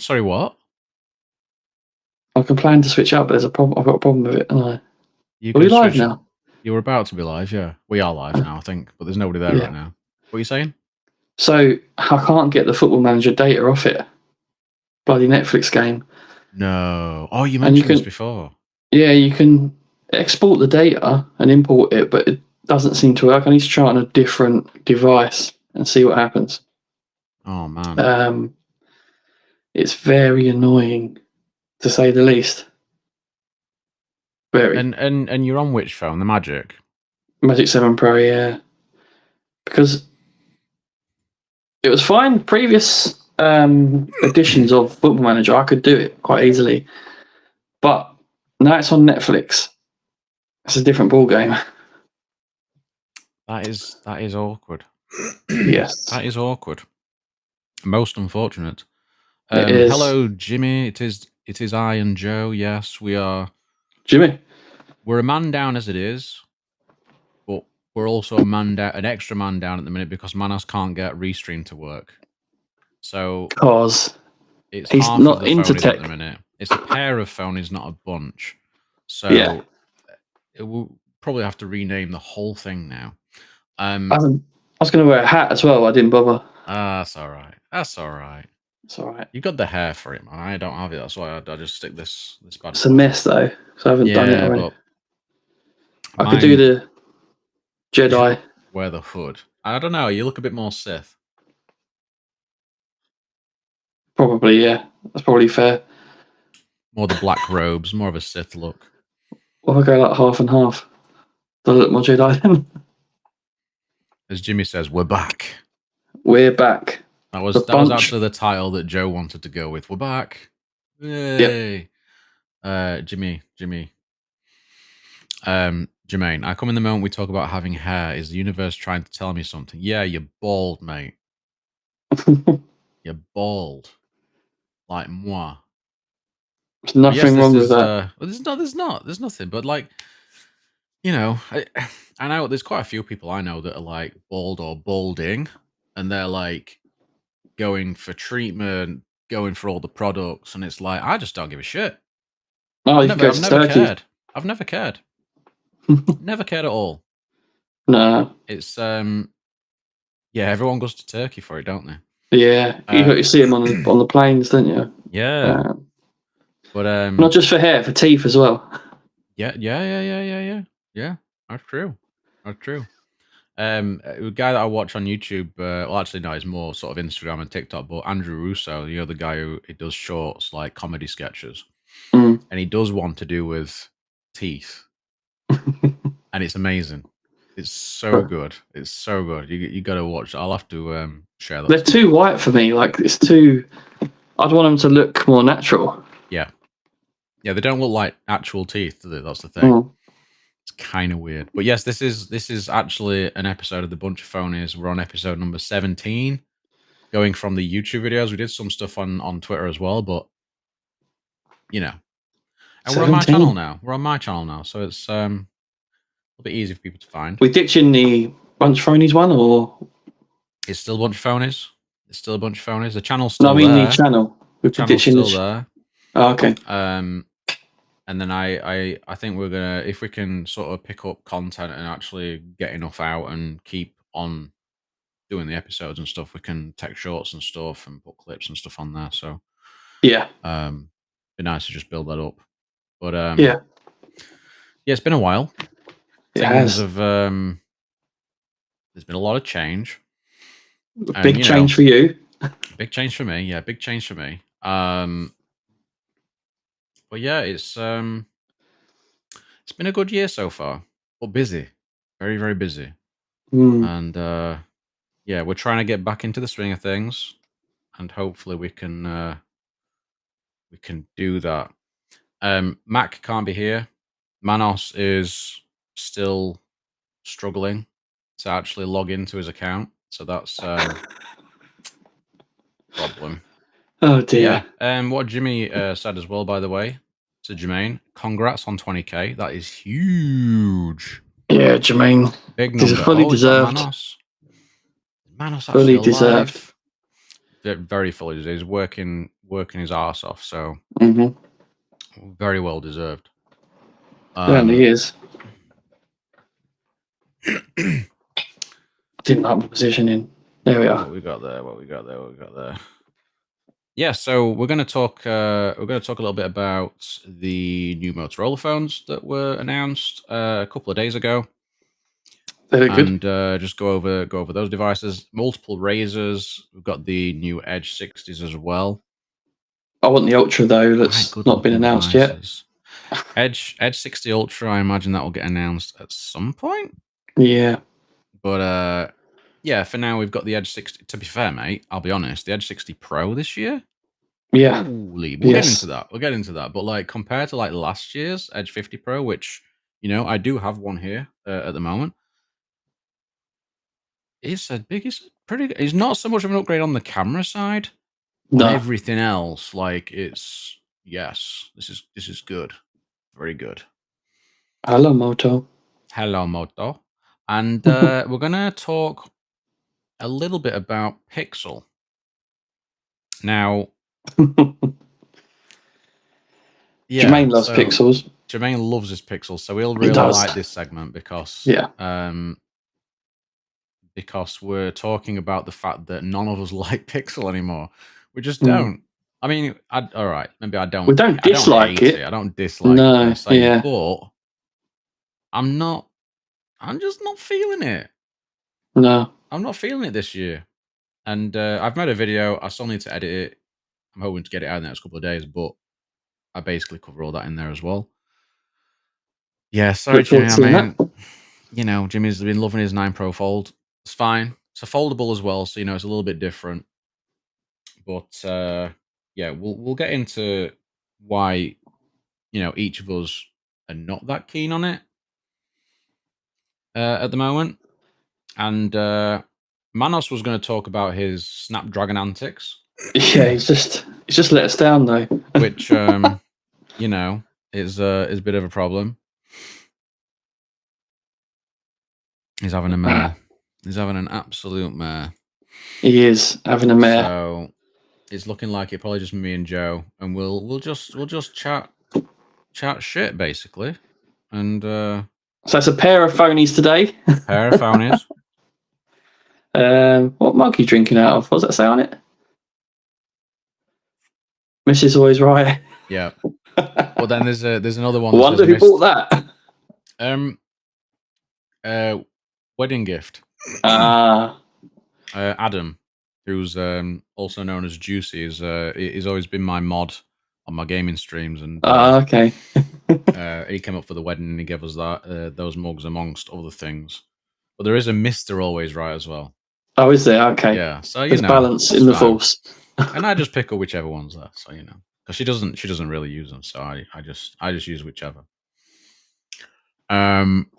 Sorry, what? I can plan to switch out, but there's a problem. I've got a problem with it. Are You we can live switch. now? You were about to be live, yeah. We are live now, I think, but there's nobody there right Yeah. now. What are you saying? So I can't get the Football Manager data off it. Bloody Netflix game. No. Oh, you And you mentioned this can, before. yeah, you can export the data and import it, but it doesn't seem to work. I need to try it on a different device and see what happens. Oh man. It's very annoying, to say the least. Very. And you're on which phone? The Magic? Magic 7 Pro, yeah. Because it was fine. Previous editions of Football Manager, I could do it quite easily. But now it's on Netflix. It's a different ball game. That is awkward. Yes. That is awkward. Most unfortunate. It is. Hello, Jimmy. It is I and Joe. Yes, we are. Jimmy. We're a man down as it is, but we're also an extra man down at the minute because Manos can't get Restream to work. So Because it's he's half not of the into Phoneys tech. at the minute. It's a pair of Phoneys, not a bunch. So Yeah. we'll probably have to rename the whole thing now. I was going to wear a hat as well. I didn't bother. That's all right. That's all right. It's all right. You got the hair for it, man. I don't have it. That's why I just stick this bad. It's a mess though, so I haven't done it already. But I could do the Jedi. Wear the hood. I don't know. You look a bit more Sith. Probably, yeah. That's probably fair. More the black robes, more of a Sith look. Well, I go like half and half. Does it look more Jedi then? As Jimmy says, we're back. We're back. That was actually the title that Joe wanted to go with. We're back. Yay. Yep. Jimmy. Jermaine, I come in the moment we talk about having hair. Is the universe trying to tell me something? Yeah, you're bald, mate. You're bald. Like moi. There's nothing wrong with that. Well, there's nothing. But like, you know, I know there's quite a few people I know that are like bald or balding, and they're like going for treatment, going for all the products, and it's like I just don't give a shit. Oh, I've never cared. I've never cared. Never cared at all. No. It's yeah, everyone goes to Turkey for it, don't they? Yeah, you see them on the planes, don't you? Yeah. But not just for hair, for teeth as well. Yeah. That's true. A guy that I watch on YouTube, well, actually, no, he's more sort of Instagram and TikTok, but Andrew Russo, you know, the guy who he does shorts like comedy sketches, and he does one to do with teeth, and it's amazing. It's so good. It's so good. You got to watch. I'll have to share that. They're too white for me. Like it's too. I'd want them to look more natural. Yeah. They don't look like actual teeth, do they? That's the thing. It's kind of weird. But yes, this is actually an episode of the Bunch of Phonies. We're on episode number 17. Going from the YouTube videos, we did some stuff on Twitter as well, but you know, and 17. We're on my channel now, so it's a little bit easy for people to find. We ditching the Bunch of Phonies one, or it's still a Bunch of Phonies. It's still a Bunch of Phonies. The channel's still there. No, I mean there. the channel. We're ditching still there. Oh, okay. And then I think we're gonna, if we can sort of pick up content and actually get enough out and keep on doing the episodes and stuff, we can take shorts and stuff and put clips and stuff on there. So yeah, be nice to just build that up. But yeah, it's been a while. Things have there's been a lot of change. Big change for you. Big change for me. Yeah, big change for me. But yeah, it's been a good year so far, but busy, very, very busy. And yeah, we're trying to get back into the swing of things, and hopefully we can do that. Mac can't be here. Manos is still struggling to actually log into his account, so that's problem. Oh dear. Yeah. What Jimmy said as well, by the way, to Jermaine, congrats on 20k. That is huge. Yeah, Jermaine. Big number. Fully deserved. Manos fully deserved. very fully. He's working his arse off. So very well deserved. Certainly is. Didn't like my positioning. There we are. What we got there? Yeah, so we're going to talk. We're going to talk a little bit about the new Motorola phones that were announced a couple of days ago. Very good. And just go over those devices. Multiple Razrs. We've got the new Edge 60s as well. I want the Ultra though. That's not been announced devices. Edge 60 Ultra. I imagine that will get announced at some point. Yeah. But yeah, for now we've got the Edge 60. To be fair, mate, I'll be honest. The Edge 60 Pro this year. Yeah. Holy, we'll get into that. We'll get into that. But like compared to like last year's Edge 50 Pro, which I do have one here at the moment. It's pretty. It's not so much of an upgrade on the camera side. No. On everything else, like this is good, very good. Hello, Moto. Hello, Moto, and we're gonna talk a little bit about Pixel. Now, yeah, Jermaine loves pixels. Jermaine loves his pixels, so he'll really like this segment because because we're talking about the fact that none of us like Pixel anymore. We just don't. I mean, all right, maybe I don't. We don't dislike it. I don't dislike it per se, but I'm just not feeling it. No. I'm not feeling it this year. And I've made a video. I still need to edit it. I'm hoping to get it out in the next couple of days, but I basically cover all that in there as well. Yeah, sorry, Jimmy. I mean, Jimmy's been loving his 9 Pro Fold. It's fine. It's a foldable as well, so it's a little bit different. But yeah, we'll get into why each of us are not that keen on it at the moment. And Manos was going to talk about his Snapdragon antics. Yeah, he's just let us down though. Which is a bit of a problem. He's having a mare. He's having an absolute mare. He is having a mare. So it's looking like it probably just me and Joe, and we'll just chat shit basically. And so it's a pair of Phoneys today. Pair of Phoneys. What mug are you drinking out of? What does that say on it? Mrs. Always Right. Yeah. Well, then there's another one. Wonder who bought that. Wedding gift. Adam, who's also known as Juicy, he's always been my mod on my gaming streams, and okay. He came up for the wedding and he gave us those mugs amongst other things. But there is a Mr. Always Right as well. Oh, is there? Okay. Yeah, so there's balance in the force. And I just pick up whichever one's there, so because she doesn't really use them, so I just use whichever.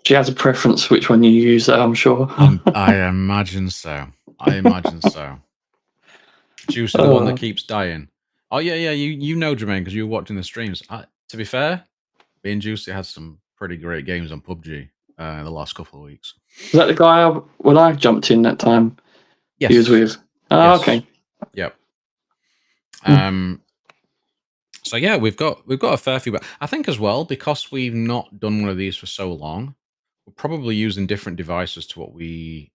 She has a preference which one you use, I'm sure. I imagine so. Juicy, the one that keeps dying. Oh yeah, you know Jermaine because you were watching the streams. To be fair, me and Juicy had some pretty great games on PUBG the last couple of weeks. Is that the guy when I jumped in that time? Yes. He was with. Oh, yes. Okay. Yep. So yeah, we've got a fair few, but I think as well because we've not done one of these for so long, we're probably using different devices to what we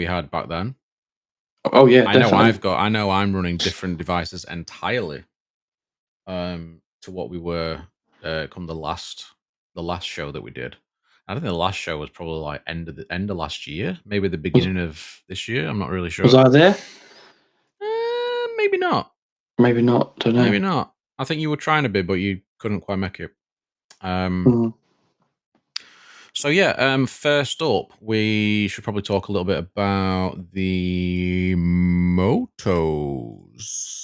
had back then. Oh yeah, I know I'm running different devices entirely to what we were come the last show that we did. I think the last show was probably like end of last year, maybe the beginning of this year. I'm not really sure. Was I there? Maybe not. Maybe not. Don't know. Maybe not. I think you were trying to be, but you couldn't quite make it. So yeah, first up, we should probably talk a little bit about the Motos.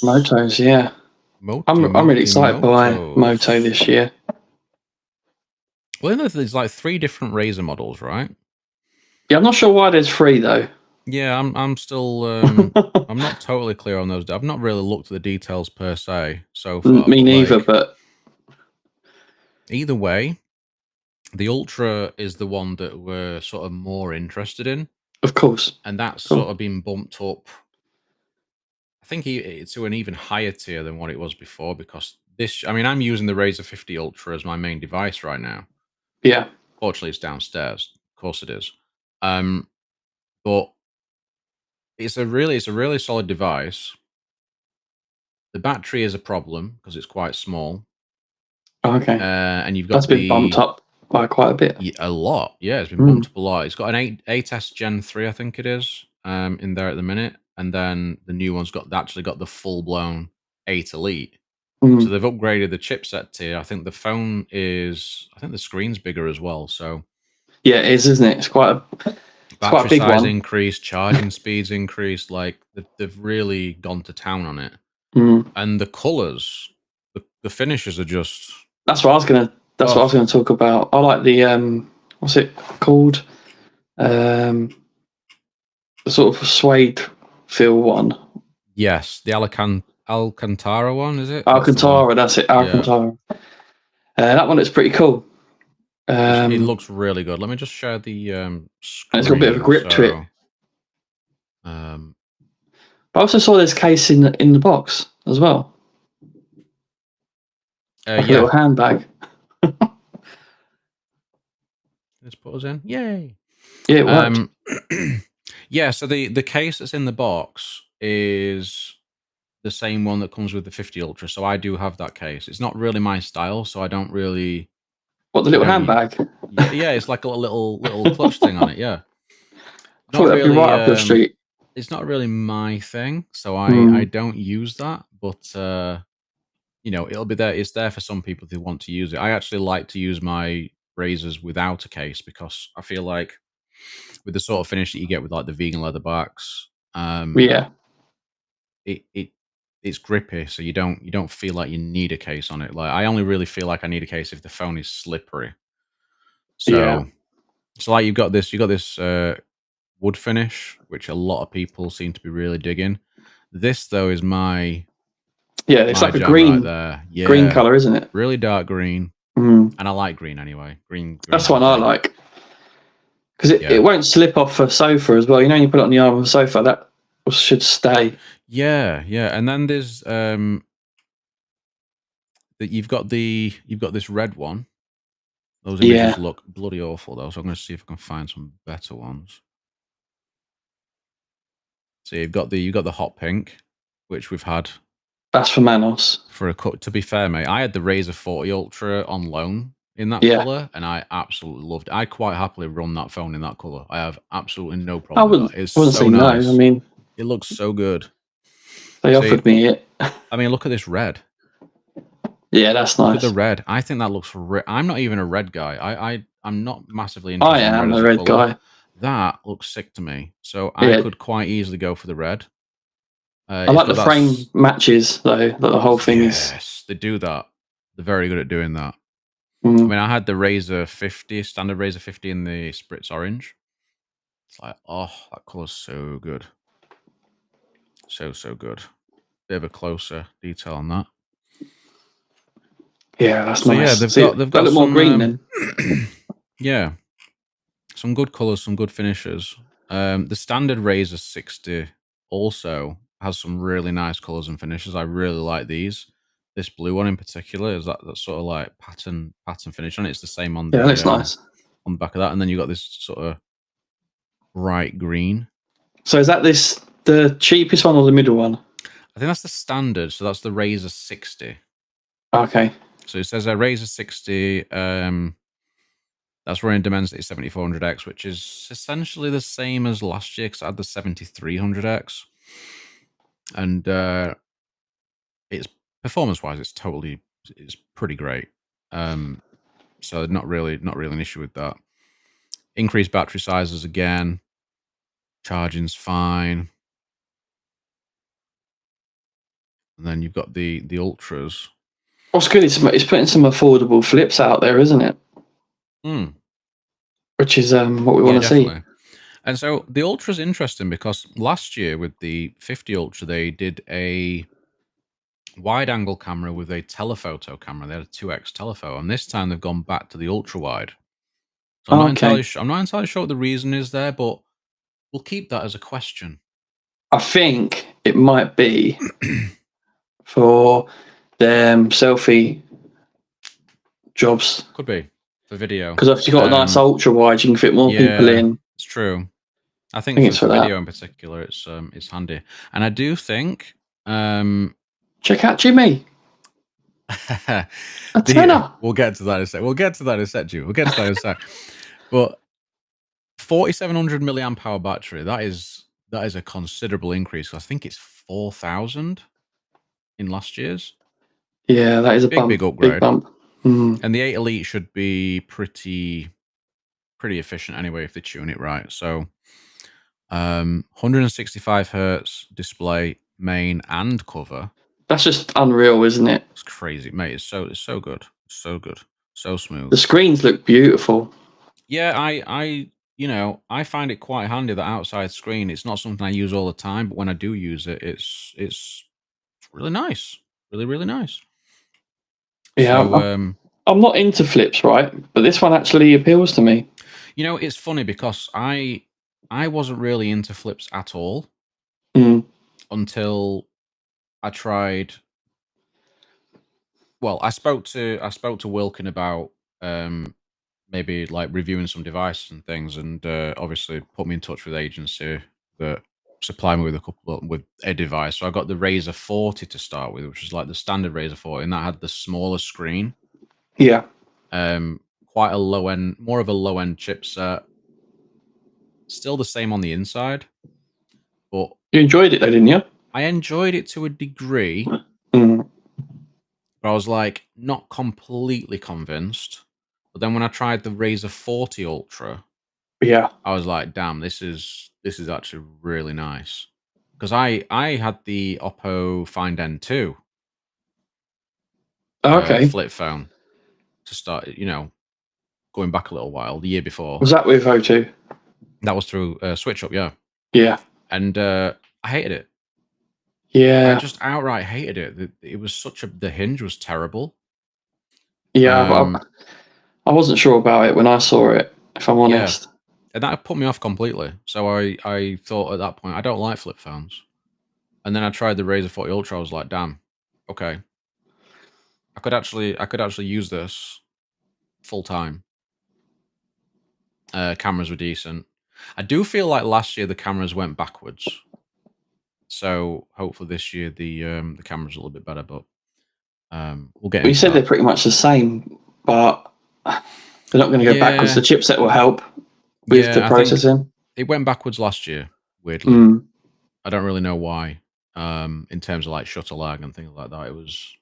Motos, yeah. I'm really excited by Moto this year. Well, there's like 3 different Razr models, right? Yeah, I'm not sure why there's 3 though. Yeah, I'm still I'm not totally clear on those. I've not really looked at the details per se so far. Me neither, but either way, the Ultra is the one that we're sort of more interested in. Of course. And that's sort of been bumped up think it's to an even higher tier than what it was before because this. I mean, I'm using the Razr 50 Ultra as my main device right now. Yeah. Fortunately, it's downstairs. Of course, it is. But it's a really solid device. The battery is a problem because it's quite small. Okay. And you've That's got been bumped up by quite a bit. a lot. Yeah, it's been bumped up a lot. It's got an 8S Gen 3, I think it is, in there at the minute. And then the new one's actually got the full blown 8 Elite. So they've upgraded the chipset tier. I think the screen's bigger as well. So yeah, it is, isn't it? It's quite a big size one. increased, charging speeds increased. Like they've really gone to town on it. And the colors, the finishes are just. That's what I was gonna talk about. I like the what's it called? The sort of suede feel one. Yes, the Alcantara one, is it? Alcantara, that's it. Alcantara. Yeah. That one looks pretty cool. It looks really good. Let me just share the screen. It's got a bit of a grip to it. But I also saw this case in the box as well. Like a little handbag. Let's put us in. Yay! Yeah, it worked. Yeah, so the case that's in the box is the same one that comes with the 50 Ultra. So I do have that case. It's not really my style, so I don't really. What, the little handbag? Yeah, it's like a little clutch thing on it. Yeah, I thought that'd be right up your street. It's not really my thing, so I don't use that. But it'll be there. It's there for some people who want to use it. I actually like to use my Razrs without a case because I feel like with the sort of finish that you get with like the vegan leather backs, yeah, it's grippy, so you don't feel like you need a case on it. Like I only really feel like I need a case if the phone is slippery. So, like you've got this wood finish, which a lot of people seem to be really digging. This though is my it's like a green right there. Yeah, green color, isn't it? Really dark green, and I like green anyway. Green that's one I like because it won't slip off a sofa as well. You know, when you put it on the arm of a sofa, that should stay. Yeah, and then there's that you've got this red one. Those images look bloody awful though, so I'm going to see if I can find some better ones. So you've got the hot pink, which we've had. That's for Manos. For a cut. To be fair, mate, I had the Razr 40 Ultra on loan in that color, and I absolutely loved it. I quite happily run that phone in that color. I have absolutely no problem with that. It's so nice. No. I mean, it looks so good. They offered me it. I mean, look at this red. Yeah, that's nice. Look at the red. I think that looks. I'm not even a red guy. I'm not massively interested. I am a red guy. That looks sick to me. So I could quite easily go for the red. I like the frame matches though. That the whole thing is. Yes, they do that. They're very good at doing that. I mean, I had the Razr 50, standard Razr 50 in the Spritz orange. It's like, oh, that color's so good. So good. Bit of a closer detail on that. Yeah, that's nice. Yeah, they've got some more green then. Yeah, some good colors, some good finishes. The standard Razr 60 also has some really nice colors and finishes. I really like these. This blue one in particular is that sort of like pattern finish on it. It's the same on the that's nice on the back of that, and then you got this sort of bright green. So is that the cheapest one or the middle one? I think that's the standard. So that's the Razr 60. Okay. So it says a Razr 60. That's running Dimensity 7400X, which is essentially the same as last year because I had the 7300X, and it's performance-wise, it's pretty great. So not really an issue with that. Increased battery sizes again. Charging's fine. And then you've got the Ultras. What's good is it's putting some affordable flips out there, isn't it? Which is what we want to see. And so the Ultra's interesting because last year with the 50 Ultra, they did a wide-angle camera with a telephoto camera. They had a 2x telephoto, and this time they've gone back to the ultra-wide. So I'm not entirely sure what the reason is there, but we'll keep that as a question. I think it might be for them selfie jobs. Could be for video. Because if you've got a nice ultra wide, you can fit more people Yeah, in. it's true. I I think think for, it's for for video that. in particular, it's handy, and I do think Check out Jimmy. A tenner. we'll get to that in a sec. We'll get to that in a sec, We'll get to that in a sec. But 4700 milliamp hour battery, that is a considerable increase. I think it's 4000 in last year's. Yeah, that is a bump. Big upgrade. Big bump. And the 8 Elite should be pretty efficient anyway if they tune it right. So 165 hertz display, main and cover. That's just unreal, isn't it? It's crazy, mate. It's so good. It's so good. So smooth. The screens look beautiful. Yeah, I find it quite handy, that outside screen. It's not something I use all the time, but when I do use it, it's really nice. Really, really nice. Yeah, So, I'm not into flips, right? But this one actually appeals to me. You know, it's funny because I wasn't really into flips at all until I tried. Well, I spoke to Wilkin about maybe like reviewing some devices and things, and obviously put me in touch with the agency that supply me with a device. So I got the Razr 40 to start with, which is like the standard Razr 40, and that had the smaller screen. Yeah. Quite a low end, more of a low end chipset. Still the same on the inside, but you enjoyed it though, didn't you? I enjoyed it to a degree, but I was like not completely convinced. But then when I tried the Razr 40 Ultra, yeah, I was like, damn, this is actually really nice. Because I had the Oppo Find N2 okay. flip phone to start, going back a little while, the year before. Was that with O2? That was through Switch Up, yeah. Yeah. And I hated it. Yeah. I just outright hated it. It was the hinge was terrible. Yeah, I wasn't sure about it when I saw it, if I'm honest. Yeah. And that put me off completely. So I thought at that point, I don't like flip phones. And then I tried the Razr 40 Ultra. I was like, damn, okay. I could actually use this full time. Cameras were decent. I do feel like last year the cameras went backwards. So hopefully this year the cameras are a little bit better, but we'll get into You said that. they're pretty much the same, but they're not going to go backwards. The chipset will help with the processing. It went backwards last year, weirdly. I don't really know why. In terms of like shutter lag and things like that, it was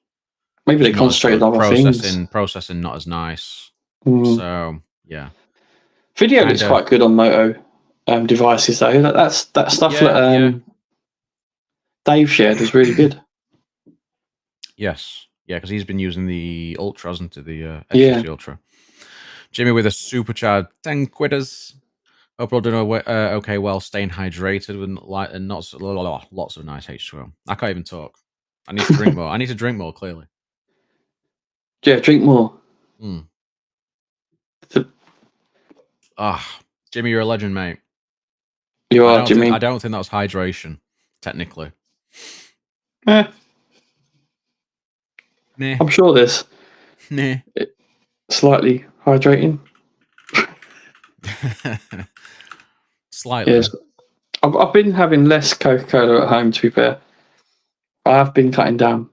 maybe they concentrated on other things. Processing not as nice. So yeah, video looks quite good on Moto devices though. That stuff that Dave shared was really good. Yes, yeah, because he's been using the Ultra, hasn't he? The S50 Ultra. Jimmy with a supercharged 10 quitters. Hope you're doing okay. Well, staying hydrated with and not lots of nice H2O. I can't even talk. I need to drink more. I need to drink more. Clearly. Yeah, drink more. Jimmy, you're a legend, mate. You are, Jimmy. I don't think that was hydration, technically. Nah. I'm sure this. Nah. Slightly hydrating. Slightly. Yes. I've been having less Coca-Cola at home, to be fair. I have been cutting down.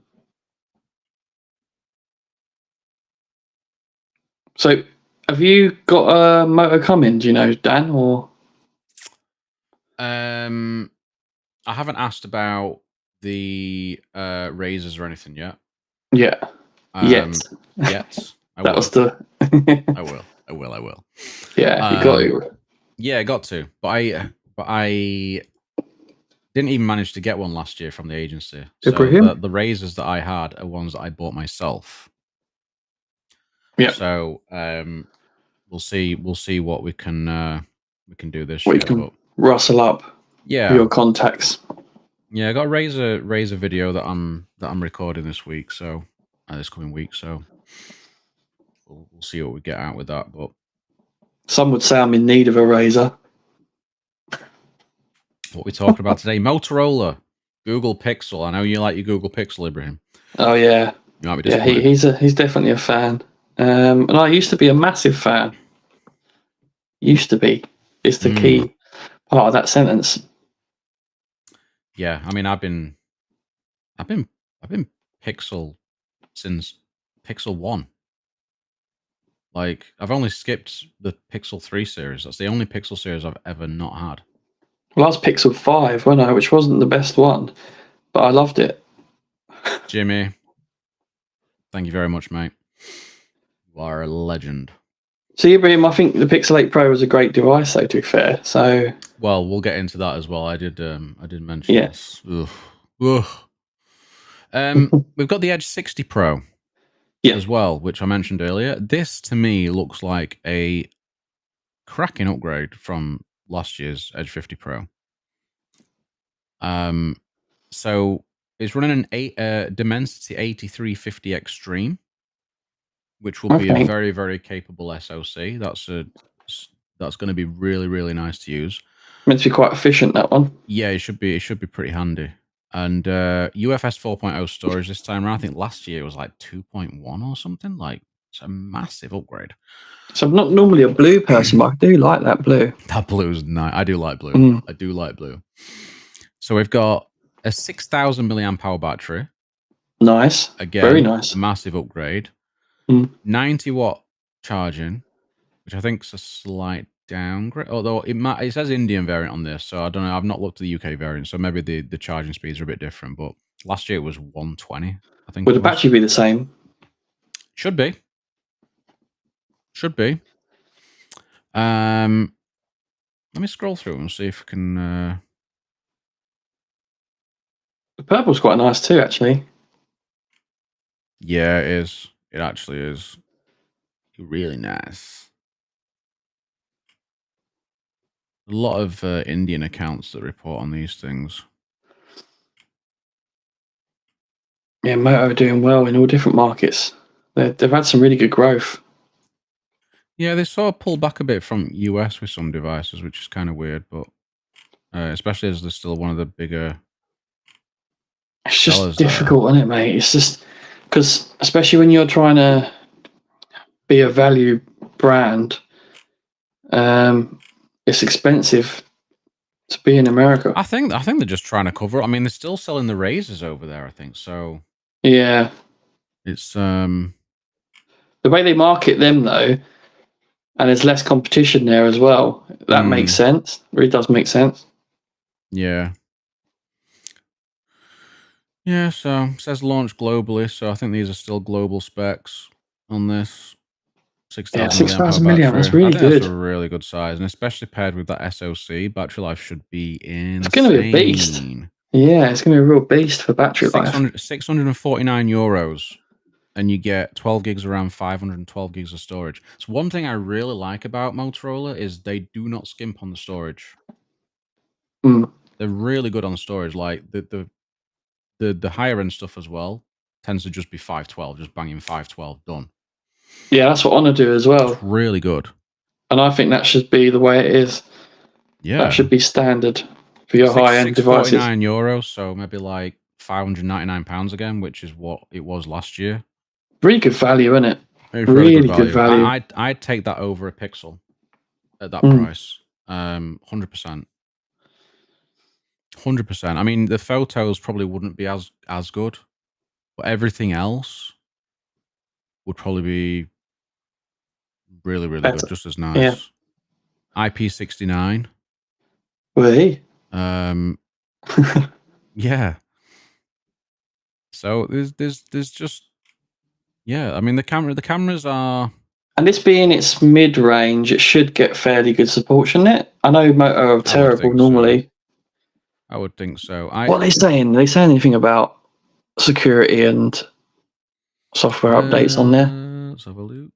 So, have you got a motor coming, do you know, Dan, or? I haven't asked about the Razrs or anything yet. Yeah. Yet. I that will. Was the. I will. Yeah, you got to. Yeah, I got to, but I didn't even manage to get one last year from the agency. So the Razrs that I had are ones that I bought myself. Yeah. So we'll see what we can do this year. You can rustle up. Yeah. Your contacts. Yeah, I got a Razr video that I'm recording this week. So this coming week. So we'll see what we get out with that. But some would say I'm in need of a Razr. What we talking about today? Motorola, Google Pixel. I know you like your Google Pixel, Ibrahim. Oh yeah, You might be yeah. disappointed. He's definitely a fan. And I used to be a massive fan. Used to be is the key part of that sentence. Yeah, I mean, I've been Pixel since Pixel 1. Like, I've only skipped the Pixel 3 series. That's the only Pixel series I've ever not had. Well, that's Pixel 5, wasn't I? Which wasn't the best one, but I loved it. Jimmy, thank you very much, mate. You are a legend. So, Ibrahim, I think the Pixel 8 Pro was a great device, though, to be fair. So, well, we'll get into that as well. I did mention yeah. this. Ugh. Ugh. We've got the Edge 60 Pro Yeah. as well, which I mentioned earlier. This to me looks like a cracking upgrade from last year's Edge 50 Pro. So it's running an Dimensity 8350 Extreme, which will be a very, very capable SoC. That's going to be really, really nice to use. Meant to be quite efficient, that one. Yeah, it should be pretty handy. And UFS 4.0 storage this time around. I think last year it was like 2.1 or something. Like, it's a massive upgrade. So I'm not normally a blue person, but I do like that blue. That blue's nice. I do like blue. I do like blue. So we've got a 6,000 milliamp hour battery. Nice. Again, very nice. Massive upgrade. 90 watt charging, which I think is a slight downgrade. Although it says Indian variant on this, so I don't know. I've not looked at the UK variant, so maybe the charging speeds are a bit different. But last year it was 120. I think. Would the battery be the same? Should be. Should be. Let me scroll through and see if I can. The purple's quite nice too, actually. Yeah, it is. It actually is really nice. A lot of Indian accounts that report on these things. Yeah, Moto are doing well in all different markets. They've had some really good growth. Yeah, they sort of pulled back a bit from US with some devices, which is kind of weird, but especially as they're still one of the bigger. It's just difficult, isn't it, mate? It's just because, especially when you're trying to be a value brand, it's expensive to be in America. I think they're just trying to cover. I mean, they're still selling the Razrs over there. I think so. Yeah, it's the way they market them though, and there's less competition there as well. That makes sense. It really does make sense. Yeah. Yeah, so it says launch globally, so I think these are still global specs on this. 6,000 milliamp. That's really good. That's a really good size, and especially paired with that SoC, battery life should be insane. It's going to be a beast. Yeah, it's going to be a real beast for battery life. 649 euros, and you get 12 gigs of RAM, 512 gigs of storage. So one thing I really like about Motorola is they do not skimp on the storage. They're really good on storage. Like the higher end stuff as well tends to just be 512, just banging 512, done. Yeah, that's what Honor do as well. It's really good. And I think that should be the way it is. Yeah. That should be standard for your high-end devices. 649 euros, so maybe like £599 again, which is what it was last year. Really good value, isn't it? Really good value. I'd take that over a Pixel at that price. 100%. 100%. I mean, the photos probably wouldn't be as good, but everything else would probably be really, really good, just as nice. Yeah. IP69. Wait. Yeah. So there's just, yeah. I mean, the cameras are. And this being its mid-range, it should get fairly good support, shouldn't it? I know Moto are terrible normally. So. I would think so. What are they saying? Are they saying anything about security and software updates on there? Let's have a look.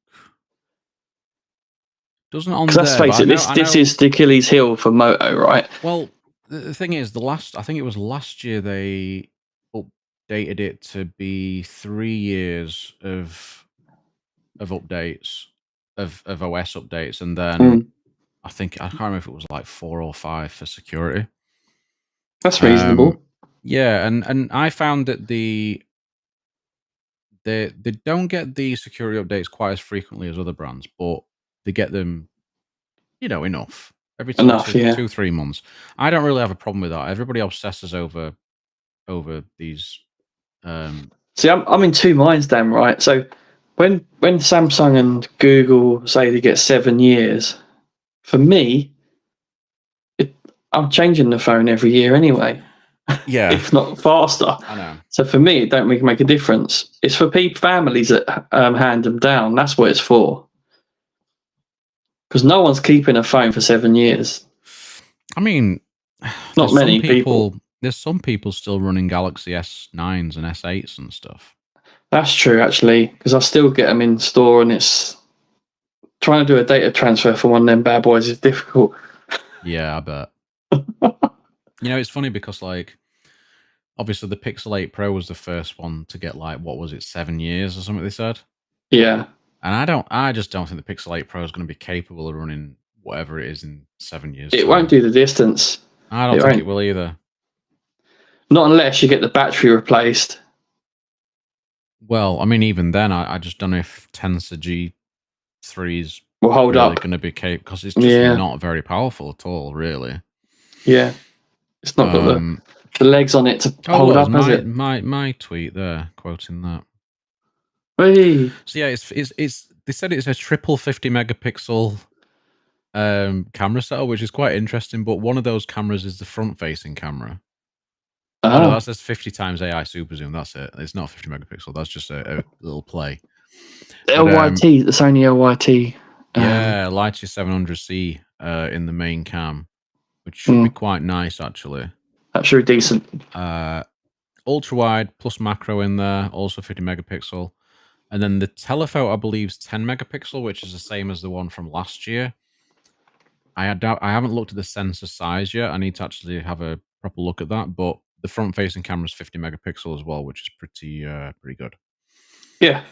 Doesn't on there. Let's face it, this is the Achilles heel for Moto, right? Well, the thing is, I think it was last year they updated it to be 3 years of updates, of OS updates, and then I can't remember if it was like 4 or 5 for security. That's reasonable. Yeah, and I found that they don't get the security updates quite as frequently as other brands, but they get them, enough every sort Enough, of yeah. 2-3 months. I don't really have a problem with that. Everybody obsesses over these. See, I'm in two minds, Dan. Right. So when Samsung and Google say they get 7 years, for me, I'm changing the phone every year anyway, Yeah, if not faster. I know. So for me, it don't make a difference. It's for families that hand them down. That's what it's for. Because no one's keeping a phone for 7 years. I mean, Not many people. There's some people still running Galaxy S9s and S8s and stuff. That's true, actually, because I still get them in store, and it's trying to do a data transfer for one of them bad boys is difficult. Yeah, I bet. It's funny because obviously the Pixel 8 Pro was the first one to get what was it, 7 years or something they said? Yeah. And I just don't think the Pixel 8 Pro is going to be capable of running whatever it is in 7 years' It time. won't do the distance. I don't think it will either. Not unless you get the battery replaced. Well, I mean, even then, I just don't know if Tensor G3's will hold really up. going to be capable, because it's just not very powerful at all, really. Yeah. It's not got the legs on it to hold up, has it? My tweet there, quoting that. Hey. So yeah, they said it's a triple 50 megapixel camera setup, which is quite interesting. But one of those cameras is the front-facing camera. Oh no, that says 50 times AI super zoom. That's it. It's not 50 megapixel. That's just a little play. LYT, the Sony LYT. Yeah, Lighty 700C in the main cam, which should be quite nice actually. That's really decent. Ultra wide plus macro in there, also 50 megapixel. And then the telephoto, I believe, is 10 megapixel, which is the same as the one from last year. I haven't looked at the sensor size yet. I need to actually have a proper look at that. But the front-facing camera is 50 megapixel as well, which is pretty good. Yeah.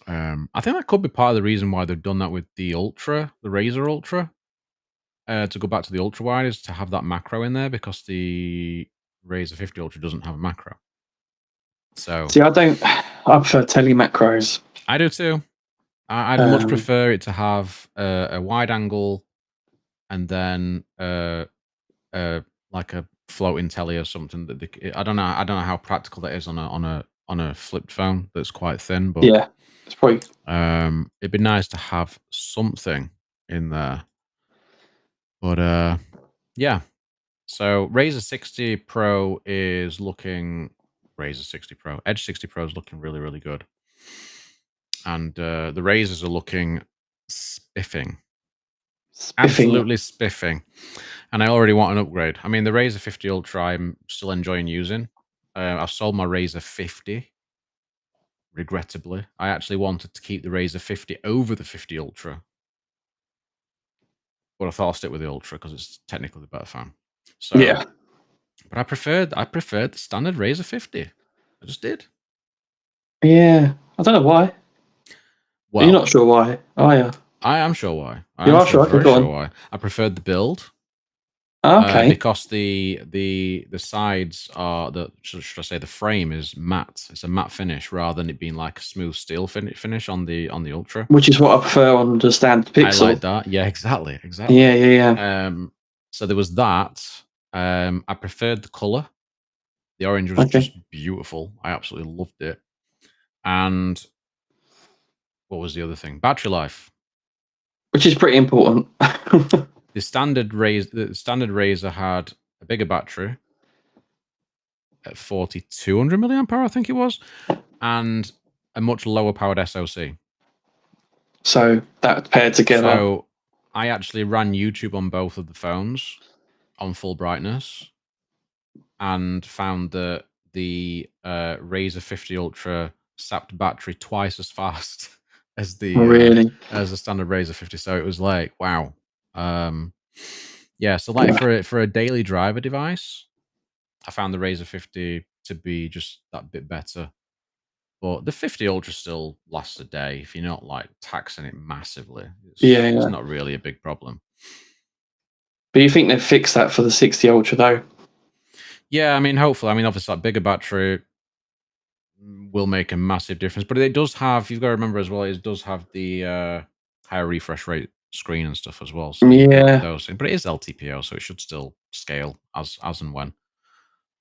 I think that could be part of the reason why they've done that with the Razr Ultra. To go back to the ultra wide, is to have that macro in there, because the Razr 50 Ultra doesn't have a macro. So see, I prefer telemacros. I do too. I'd much prefer it to have a wide angle and then like a floating telly or something. I don't know how practical that is on a flipped phone that's quite thin. But yeah, it's probably it'd be nice to have something in there. But yeah. So Razr 60 Pro is looking. Razr 60 Pro, Edge 60 Pro is looking really, really good. And the Razrs are looking spiffing. Absolutely spiffing. And I already want an upgrade. I mean, the Razr 50 Ultra I'm still enjoying using. I've sold my Razr 50, regrettably. I actually wanted to keep the Razr 50 over the 50 Ultra. But I thought I'll stick with the Ultra because it's technically the better phone. So, yeah. But I preferred the standard Razr 50. I just did. Yeah. I don't know why. Well, you're not sure why, are you? I am sure why. You are sure? Very sure why. I preferred the build. Okay. Because the sides are should I say the frame is matte. It's a matte finish rather than it being like a smooth steel finish on the Ultra. Which is what I prefer on the standard Pixel. I like that. Yeah, exactly. Yeah. So there was that. I preferred the color. The orange was just beautiful. I absolutely loved it. And what was the other thing? Battery life, which is pretty important. The standard Razr had a bigger battery at 4200 milliamp hour, I think it was, and a much lower powered SoC. So that paired together. So I actually ran YouTube on both of the phones on full brightness and found that the Razr 50 Ultra sapped battery twice as fast as the as the standard Razr 50. So it was like, wow. Yeah, so for a daily driver device, I found the Razr 50 to be just that bit better. But the 50 Ultra still lasts a day if you're not like taxing it massively. It's not really a big problem. But you think they've fixed that for the 60 Ultra though? Yeah, I mean, hopefully, I mean, obviously, that bigger battery will make a massive difference, but it does have. You've got to remember as well. It does have the higher refresh rate screen and stuff as well, so you get Yeah, those things. But it is LTPO, so it should still scale as and when.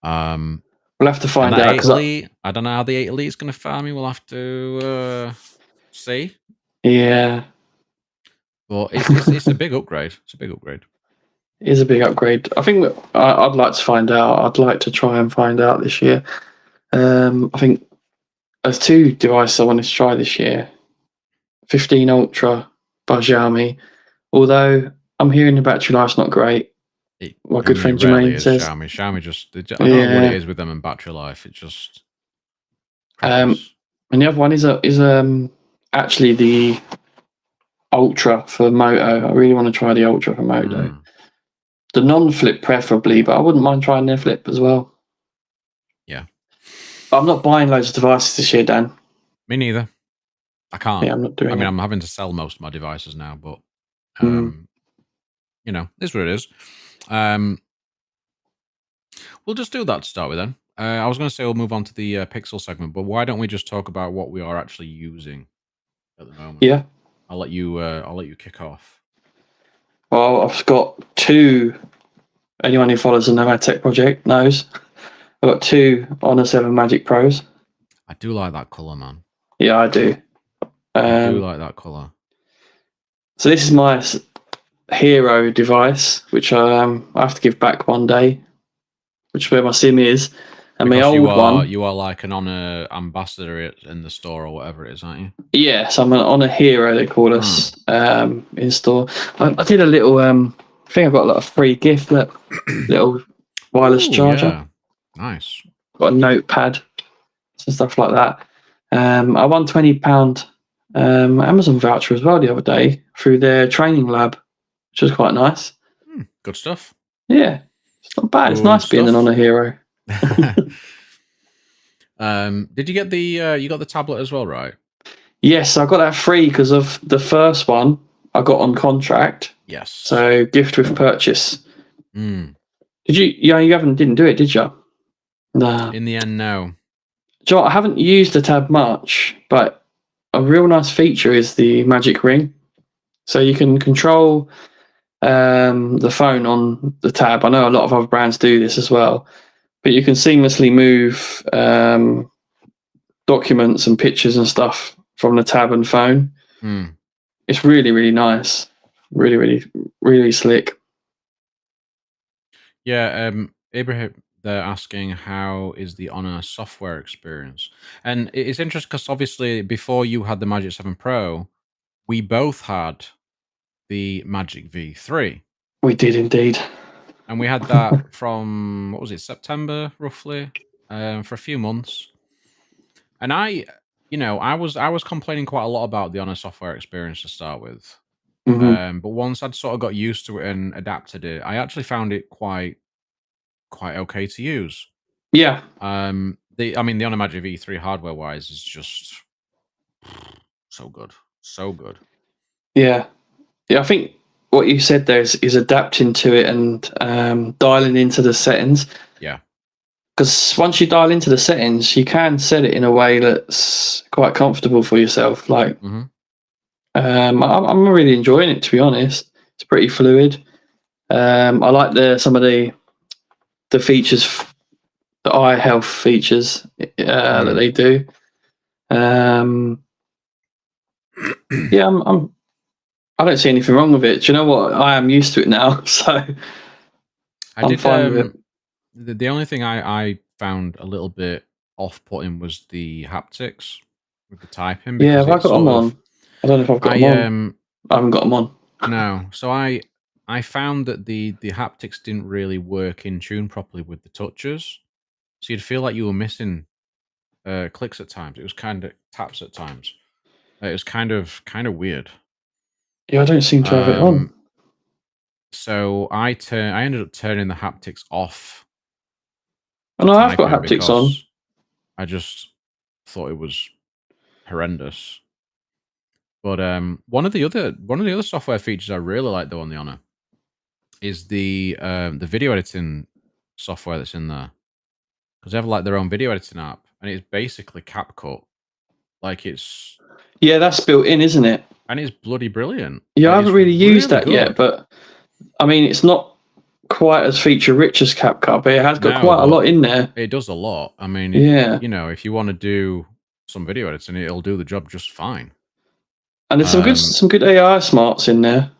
Um, we'll have to and find that out eight because elite, I don't know how the 8 elite is going to fare me. We'll have to see. yeah, But it's a big upgrade. It's a big upgrade. it is a big upgrade. I think I'd like to find out. I'd like to try and find out this year. I think there's two devices I wanted to try this year. 15 Ultra by Xiaomi. Although I'm hearing the battery life's not great. My I good mean, it friend rarely Jermaine is says. Xiaomi. Xiaomi just, I don't know what it Yeah. is with them and battery life. It just Um, cripples. and the other one is actually the Ultra for Moto. I really want to try the Ultra for Moto. Mm, The non-flip preferably, but I wouldn't mind trying their flip as well. yeah, But I'm not buying loads of devices this year, Dan. me neither. I can't. Yeah, I'm not I doing mean, it. I'm having to sell most of my devices now, but Mm. it's what it is. Um, we'll just do that to start with then. I was going to say we'll move on to the Pixel segment, but why don't we just talk about what we are actually using at the moment? Yeah. I'll let you. I'll let you kick off. Well, I've got two. Anyone who follows the Nomad Tech project knows I've got two Honor 7 Magic Pros. I do like that color, man. Yeah, I do. I do Um, like that color. so this is my hero device, which I have to give back one day, which is where my SIM is. And my Because old one, you are like an honor ambassador in the store or whatever it is, aren't you? yes, I'm on a hero, they call us in store. I did a little, I think I got a lot of free gift, little wireless Oh charger, yeah, nice. got a notepad, and stuff like that. I won £20 Amazon voucher as well the other day through their training lab, which was quite nice. Good stuff. Yeah, it's not bad. It's Good nice being an stuff. honor hero. Did you get the you got the tablet as well, right? Yes, I got that free because of the first one I got on contract. Yes. So gift with purchase. Mm. Did you? Yeah, you didn't do it, did you? No. In the end, no. Joe, I haven't used the tab much, but a real nice feature is the magic ring. So you can control the phone on the tab. I know a lot of other brands do this as well, but you can seamlessly move documents and pictures and stuff from the tab and phone. Mm. It's really, really nice. Really, really, really slick. Yeah, Abraham, they're asking how is the Honor software experience, and it's interesting because obviously before you had the Magic 7 Pro, we both had the Magic V3, We did indeed. and we had that from what was it, September roughly, for a few months. And I was complaining quite a lot about the Honor software experience to start with, Mm-hmm. but once I'd sort of got used to it and adapted it, I actually found it quite okay to use. Yeah, The Honor Magic V3 hardware wise is just so good, so good. yeah, yeah. I think what you said there is adapting to it and dialing into the settings. Yeah. Because once you dial into the settings, you can set it in a way that's quite comfortable for yourself. Like, Hmm. I'm really enjoying it, to be honest. It's pretty fluid. I like some of the features, the eye health features that they do. Um, yeah, I don't see anything wrong with it. Do you know what? I am used to it now, so I I'm did. fine with it. The only thing I found a little bit off putting was the haptics with the typing Yeah, because have I it got them sort of on? I don't know if I've got them I on. I haven't got them on. no. So I found that the haptics didn't really work in tune properly with the touches. So you'd feel like you were missing clicks at times. It was kind of taps at times. It was kind of weird. Yeah, I don't seem to have it on. Um, so I ended up turning the haptics off And for I have got typing haptics on. because I just thought it was horrendous. But one of the other software features I really like though on the Honor is the video editing software that's in there because they have like their own video editing app, and it's basically CapCut. Like it's Yeah, that's built in, isn't it? and it's bloody brilliant. Yeah, I Like haven't it's really used really that yet, good. but I mean, it's not quite as feature rich as CapCut, but it has got No, quite a but lot in there. it does a lot. I mean, Yeah, you know, if you want to do some video editing, it'll do the job just fine. and there's some good AI smarts in there.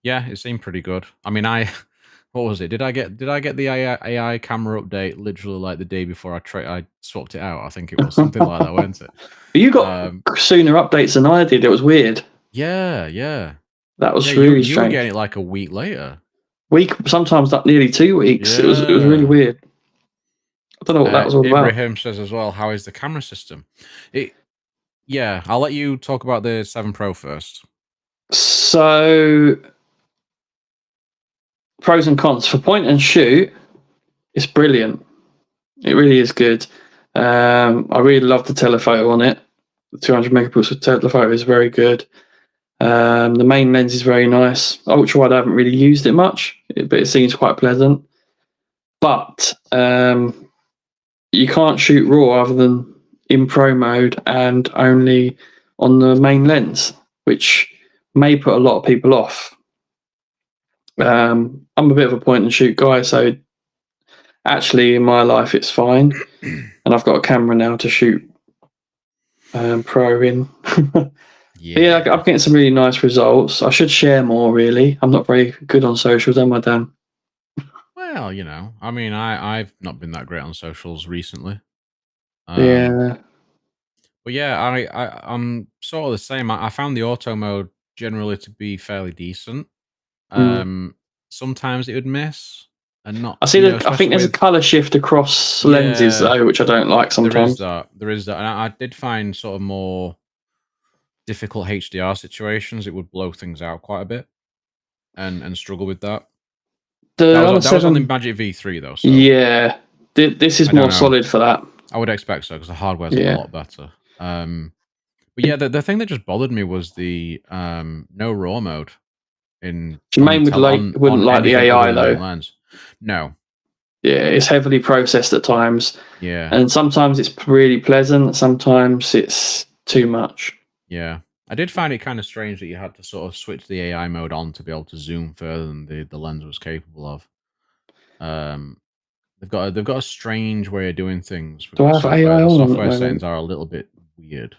Yeah, it seemed pretty good. I mean, what was it? Did I get the AI camera update literally like the day before I swapped it out? I think it was something like that, wasn't it? But you got sooner updates than I did. It was weird. Yeah. That Yeah, was you really you were strange. getting it like a week later. Week, sometimes not nearly 2 weeks. It was really Yeah. weird. I don't know what that was all about. Ibrahim says as well, how is the camera system? Yeah, I'll let you talk about the 7 Pro first. So, pros and cons for point and shoot. It's brilliant. It really is good. I really love the telephoto on it. The 200 megapixel telephoto is very good. The main lens is very nice. Ultra wide, I haven't really used it much, but it seems quite pleasant. But you can't shoot RAW other than in pro mode and only on the main lens, which may put a lot of people off. I'm a bit of a point and shoot guy, so actually in my life it's fine, and I've got a camera now to shoot pro in. Yeah, I'm getting some really nice results. I should share more. Really, I'm not very good on socials, am I, Dan? Well, you know, I mean, I've not been that great on socials recently. Yeah. But yeah, I'm sort of the same. I found the auto mode generally to be fairly decent. Sometimes it would miss, and not, I see you know, that. I think especially there's a with color shift across lenses though, which I don't like there is sometimes. that. There is that, and I did find sort of more difficult HDR situations. It would blow things out quite a bit, and struggle with that. The other That was on the seven, Magic V3 though, so yeah, this is I don't more know. solid for that. I would expect so because the hardware's a Yeah. lot better. But yeah, the thing that just bothered me was the no RAW mode in Jermaine wouldn't on like the anything other AI than main though. lens. No. Yeah, it's heavily processed at times, Yeah. and sometimes it's really pleasant. Sometimes it's too much. Yeah. I did find it kind of strange that you had to sort of switch the AI mode on to be able to zoom further than the lens was capable of. They've got a strange way of doing things with Do I the have software. AI The on at the software moment? settings are a little bit weird.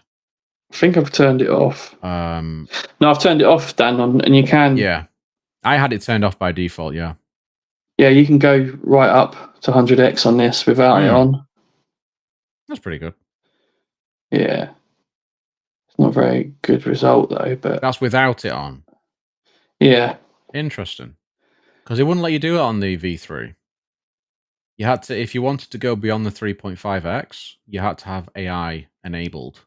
I think I've turned it off. No, I've turned it off, Dan, and you can. Yeah. I had it turned off by default, yeah. Yeah, you can go right up to 100x on this without it on. That's pretty good. Yeah. It's not a very good result though, but That's without it on. Yeah. Interesting. Because it wouldn't let you do it on the V3. You had to, if you wanted to go beyond the 3.5x, you had to have AI enabled.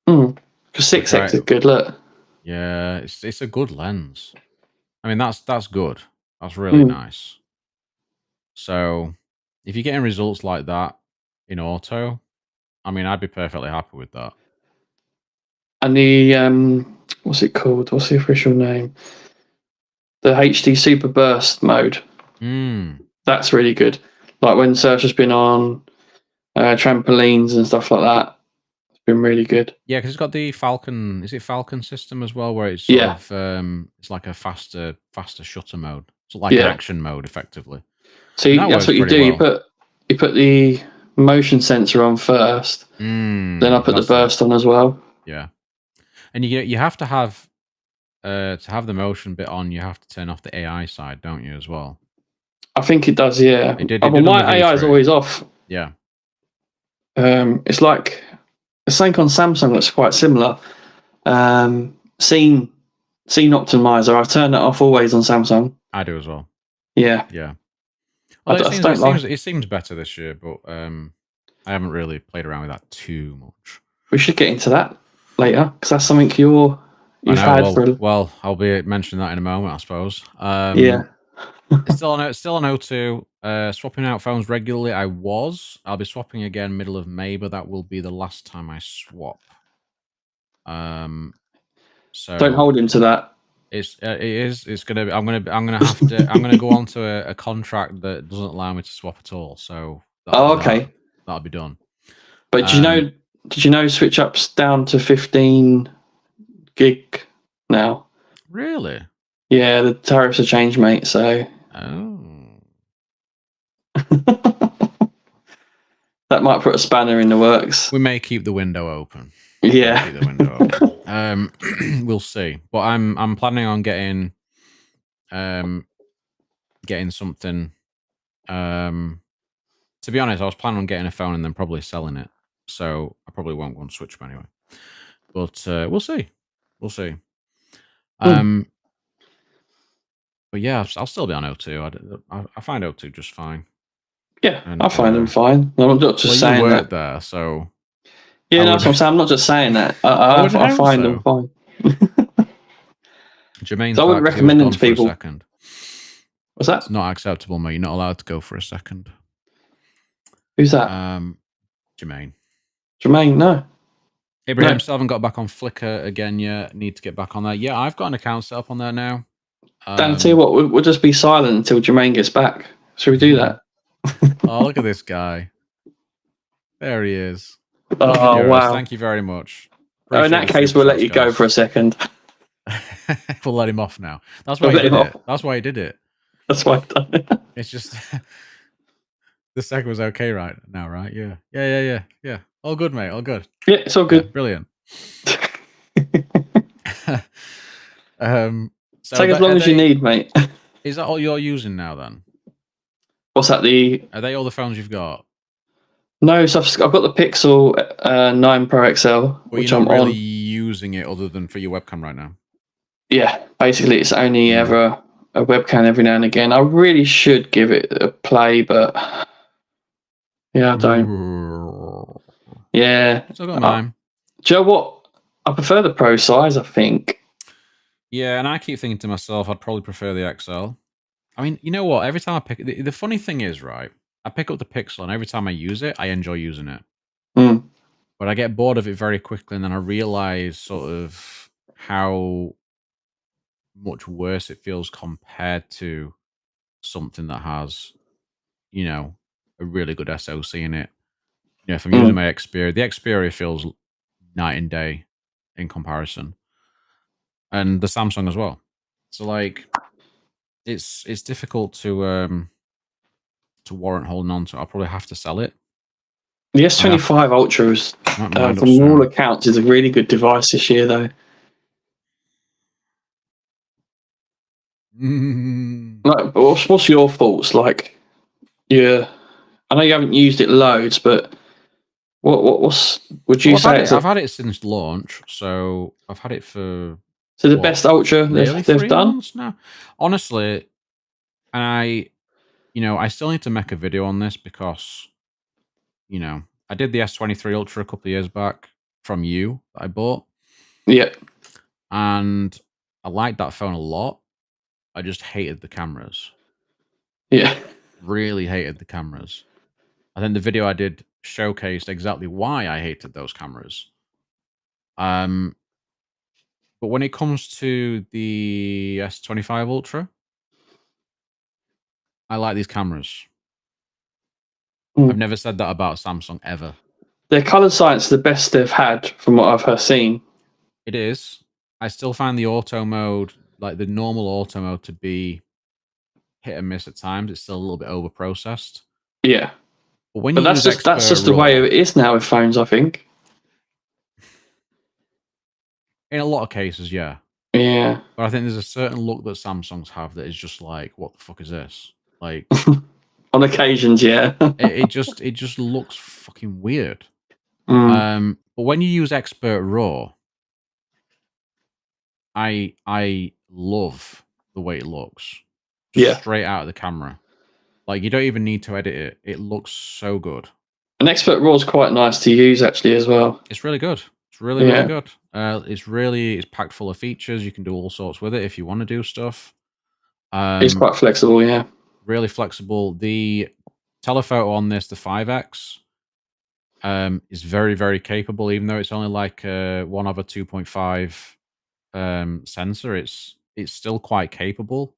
Because 6x is good, look. Yeah, it's a good lens. I mean, that's good. That's really nice. So, if you're getting results like that in auto, I mean, I'd be perfectly happy with that. And the what's it called? What's the official name? The HD Super Burst mode. That's really good. Like when Search has been on trampolines and stuff like that. It's been really good. Yeah, because it's got the Falcon. Is it Falcon system as well, where it's sort of it's like a faster shutter mode. So like an action mode, effectively. So that's what you do. Well. You put the motion sensor on first. Then I put the burst on as well. Yeah, and you have to have the motion bit on. You have to turn off the AI side, don't you, as well? I think it does. Yeah. It did but my AI is always off. Yeah. It's like the same on Samsung. That's quite similar. Scene optimizer. I've turned that off always on Samsung. I do as well. Yeah. Yeah. Although it seems better this year, but I haven't really played around with that too much. We should get into that later because that's something you've had. Well, I'll be mentioning that in a moment, I suppose. Yeah. still on O2. Swapping out phones regularly. I'll be swapping again middle of May, but that will be the last time I swap. So don't hold him to that. It's gonna. I'm gonna have to. I'm gonna go on to a contract that doesn't allow me to swap at all. So that'll be that. Okay. That'll be done. But did you know switch up's down to 15 gig now? Really? Yeah, the tariffs have changed, mate. So Oh. that might put a spanner in the works. We may keep the window open. Yeah. Keep the window open. We'll see. But I'm planning on getting something. To be honest, I was planning on getting a phone and then probably selling it. So I probably won't want to switch them anyway. But we'll see. We'll see. But yeah, I'll still be on O2. I find O2 just fine. Yeah, I find them fine. I'm not just saying you work that. there, so yeah, that's what I'm saying. I'm not just saying that. I find them fine. Jermaine's so I wouldn't back. recommend them to For a people. second. What's that? It's not acceptable, mate. You're not allowed to go for a second. Who's that? Jermaine. Jermaine, no. Abraham still haven't got back on Flickr again yet. Need to get back on there. Yeah, I've got an account set up on there now. Dan, I'll tell you what, we'll just be silent until Jermaine gets back. Should we do that? Oh, look at this guy. There he is. Oh, wow. Thank you very much. In that case, we'll let you go for a second. We'll let him off now. That's why he did it. That's why he did it. That's why I've done it. It's just the second was okay right now, right? Yeah. All good, mate. All good. Yeah, it's all good. Yeah, brilliant. So take as long as you need, mate. Is that all you're using now then? What's that? Are they all the phones you've got? No, so I've got the Pixel 9 Pro XL, which I'm really using it other than for your webcam right now. Yeah, basically it's only ever a webcam every now and again. I really should give it a play, but yeah, I don't. Yeah. Still got mine. Do you know what? I prefer the Pro size, I think. Yeah, and I keep thinking to myself, I'd probably prefer the XL. I mean, you know what? Every time I pick the funny thing is, right? I pick up the Pixel, and every time I use it, I enjoy using it. But I get bored of it very quickly, and then I realize sort of how much worse it feels compared to something that has, a really good SoC in it. If I'm using my Xperia, the Xperia feels night and day in comparison, and the Samsung as well. So like, it's difficult to warrant holding on to. I'll probably have to sell it. The S25 Ultra is, from all accounts, is a really good device this year, though. Like, what's your thoughts? Like, I know you haven't used it loads, but would you say I've had it since launch, so I've had it for the best Ultra they've done months now. Honestly, and I still need to make a video on this because, I did the S23 Ultra a couple of years back from you that I bought. Yeah. And I liked that phone a lot. I just hated the cameras. Yeah. Really hated the cameras. I think the video I did showcased exactly why I hated those cameras. But when it comes to the S25 Ultra, I like these cameras. I've never said that about Samsung ever. Their color science is the best they've had from what I've seen. It is. I still find the auto mode, like the normal auto mode, to be hit and miss at times. It's still a little bit over processed. Yeah. But that's just the way it is now with phones, I think. In a lot of cases, yeah. Yeah. But I think there's a certain look that Samsungs have that is just like, what the fuck is this? Like, on occasions, yeah. it just looks fucking weird. But when you use Expert RAW, I love the way it looks. Yeah. Straight out of the camera. Like, you don't even need to edit it. It looks so good. And Expert RAW is quite nice to use, actually, as well. It's really good. It's really, really good. It's packed full of features. You can do all sorts with it if you want to do stuff. It's quite flexible, yeah. Really flexible. The telephoto on this, the 5X, is very, very capable, even though it's only like 1/2 2.5 sensor. It's it's still quite capable,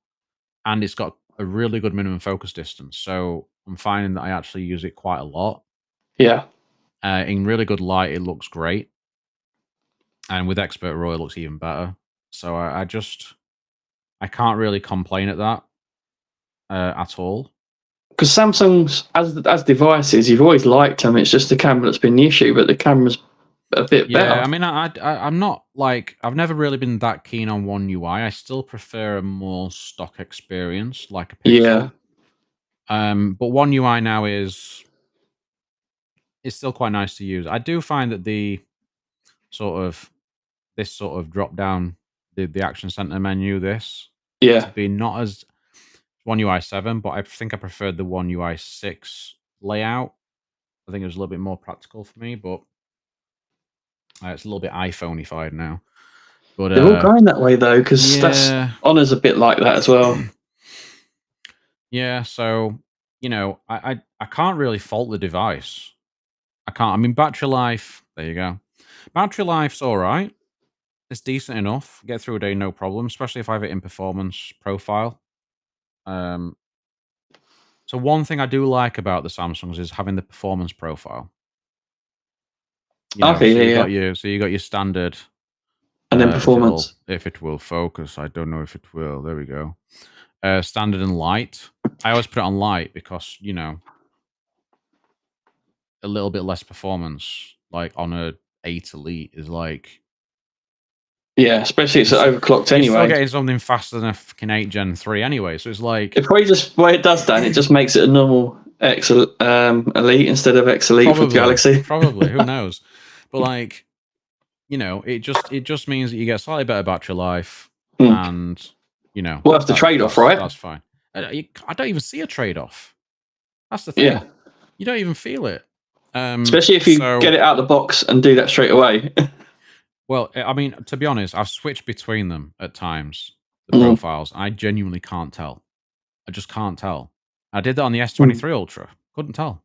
and it's got a really good minimum focus distance. So I'm finding that I actually use it quite a lot. Yeah. In really good light, it looks great, and with Expert RAW, it looks even better. So I can't really complain at that at all. Because Samsung's as devices, you've always liked them. It's just the camera that's been the issue, but the camera's a bit Yeah, better. I mean, I'm not like I've never really been that keen on One UI. I still prefer a more stock experience, like a Yeah. Pixel. But One UI now is still quite nice to use. I do find that sort of this sort of drop down the action center menu to Yeah. be not as One UI 7, but I think I preferred the One UI 6 layout. I think it was a little bit more practical for me, but it's a little bit iPhone-ified now. But They're all going that way though, because that's yeah, Honor's a bit like that as well. yeah. So I can't really fault the device. I can't. I mean, battery life. There you go. Battery life's all right. It's decent enough. Get through a day, no problem. Especially if I have it in performance profile. Um, so one thing I do like about the Samsungs is having the performance profile. Okay, So yeah. you got your standard. And then If performance. it will focus, I don't know if it will. There we go. Standard and light. I always put it on light because a little bit less performance, like on a 8 Elite, is like Yeah, especially it's you're, s- overclocked you're still anyway. getting something faster than a fucking 8 Gen 3 anyway. So it's like It probably just it does that, it just makes it a normal X Elite instead of X Elite for Galaxy. probably who knows, but like it just means that you get slightly better battery life, Hmm. and We'll have the trade off, right? that's fine. I don't even see a trade off. That's the Yeah. thing. You don't even feel it. Especially if you get it out of the box and do that straight away. Well, I mean, to be honest, I've switched between them at times, the Mm. profiles. I genuinely can't tell. I just can't tell. I did that on the Mm. S23 Ultra. Couldn't tell.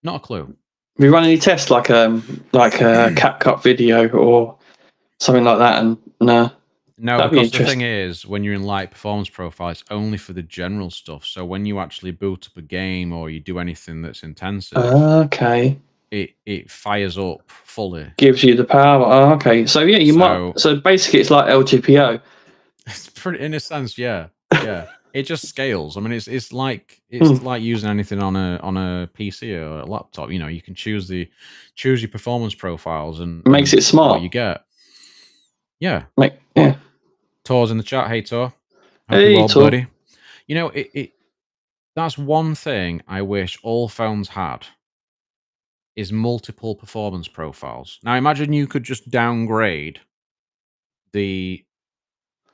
Not a clue. Have you run any tests like a CapCut video or something like that? And no, No, that'd be because the thing interesting. is, when you're in light performance profile, it's only for the general stuff. So when you actually boot up a game or you do anything that's intensive, Okay. it fires up fully. Gives you the power. Oh, okay. So yeah, you might. So So basically, it's like LTPO. it's pretty, in a sense, yeah, yeah. It just scales. I mean, it's like Hmm. using anything on a PC or a laptop. You can choose your performance profiles Makes it and what smart. you get. Yeah. Yeah. Tor's in the chat. Hey, Tor. Hope you're Hey, well, Tor. buddy. That's one thing I wish all phones had is multiple performance profiles. Now, imagine you could just downgrade the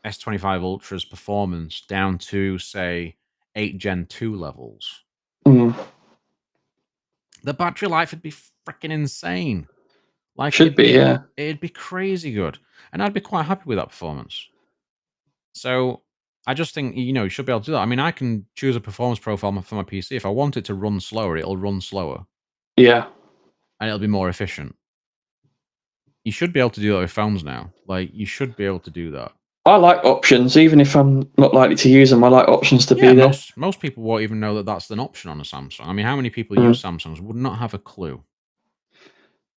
S25 Ultra's performance down to, say, 8 Gen 2 levels. Mm. The battery life would be freaking insane. Like Should be, yeah. it'd be crazy good, and I'd be quite happy with that performance. So I just think you should be able to do that. I mean, I can choose a performance profile for my PC. If I want it to run slower, it'll run slower, Yeah. and it'll be more efficient. You should be able to do that with phones now. Like you should be able to do that. I like options, even if I'm not likely to use them. I like options to Yeah, be there. most people won't even know that that's an option on a Samsung. I mean, how many people Mm. use Samsungs would not have a clue?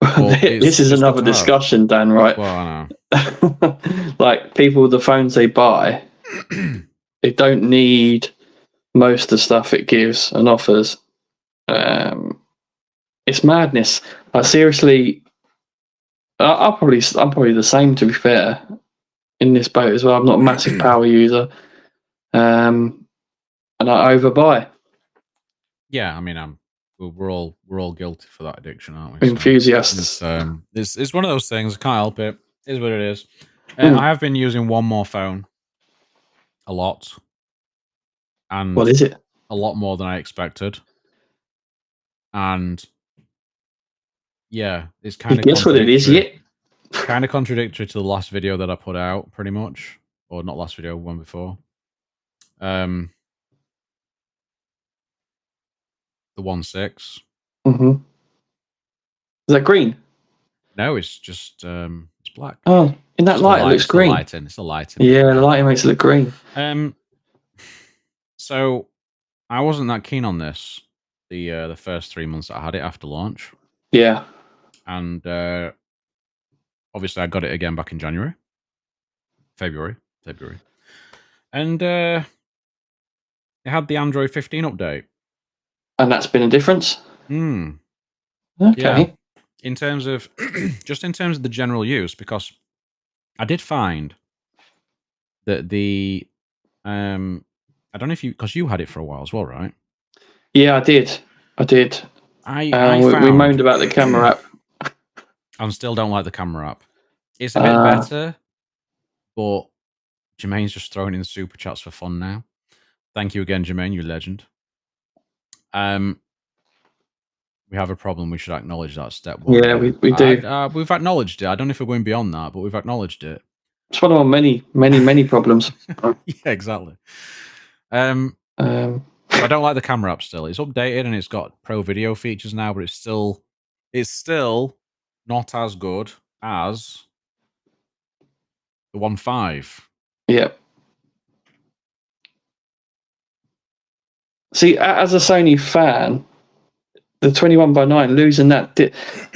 But This it's is just good another to have. discussion, Dan. Right? Well, I Like people with the phones they buy, know. they don't need most of the stuff it gives and offers. It's madness. I seriously, I'm probably the same. To be fair, in this boat as well. I'm not a massive power user, and I overbuy. Yeah, I mean, we're all guilty for that addiction, aren't we? So Enthusiasts. it's one of those things. I can't help it. It is what it is. Mm. I have been using one more phone a lot, What and is it? a lot more than I expected. And yeah, it's You kind of guess what it is contradictory. yet? Kind of contradictory to the last video that I put out, pretty much, or not last video, one before. The 1.6. Mm-hmm. Is that green? No, it's It's black. Oh, in that It's the light, it light. looks It's the green. lighting. It's the lighting. Yeah, the lighting makes it look green. So I wasn't that keen on this the first 3 months that I had it after launch, Yeah. and obviously I got it again back in February, and it had the Android 15 update. And that's been a difference? Hmm. Okay. Yeah. In terms of just in terms of the general use, because I did find that the I don't know if because you had it for a while as well, right? Yeah, I did. I We found moaned about the camera app. I still don't like the camera app. It's a bit better, but Jermaine's just throwing in super chats for fun now. Thank you again, Jermaine, you legend. We have a problem. We should acknowledge that step one. Yeah, we do. We've acknowledged it. I don't know if we're going beyond that, but we've acknowledged it. It's one of our many problems. Yeah, exactly. I don't like the camera app still. It's updated and it's got pro video features now, but it's still not as good as the 1.5. Yeah. See, as a Sony fan, the 21:9 losing that,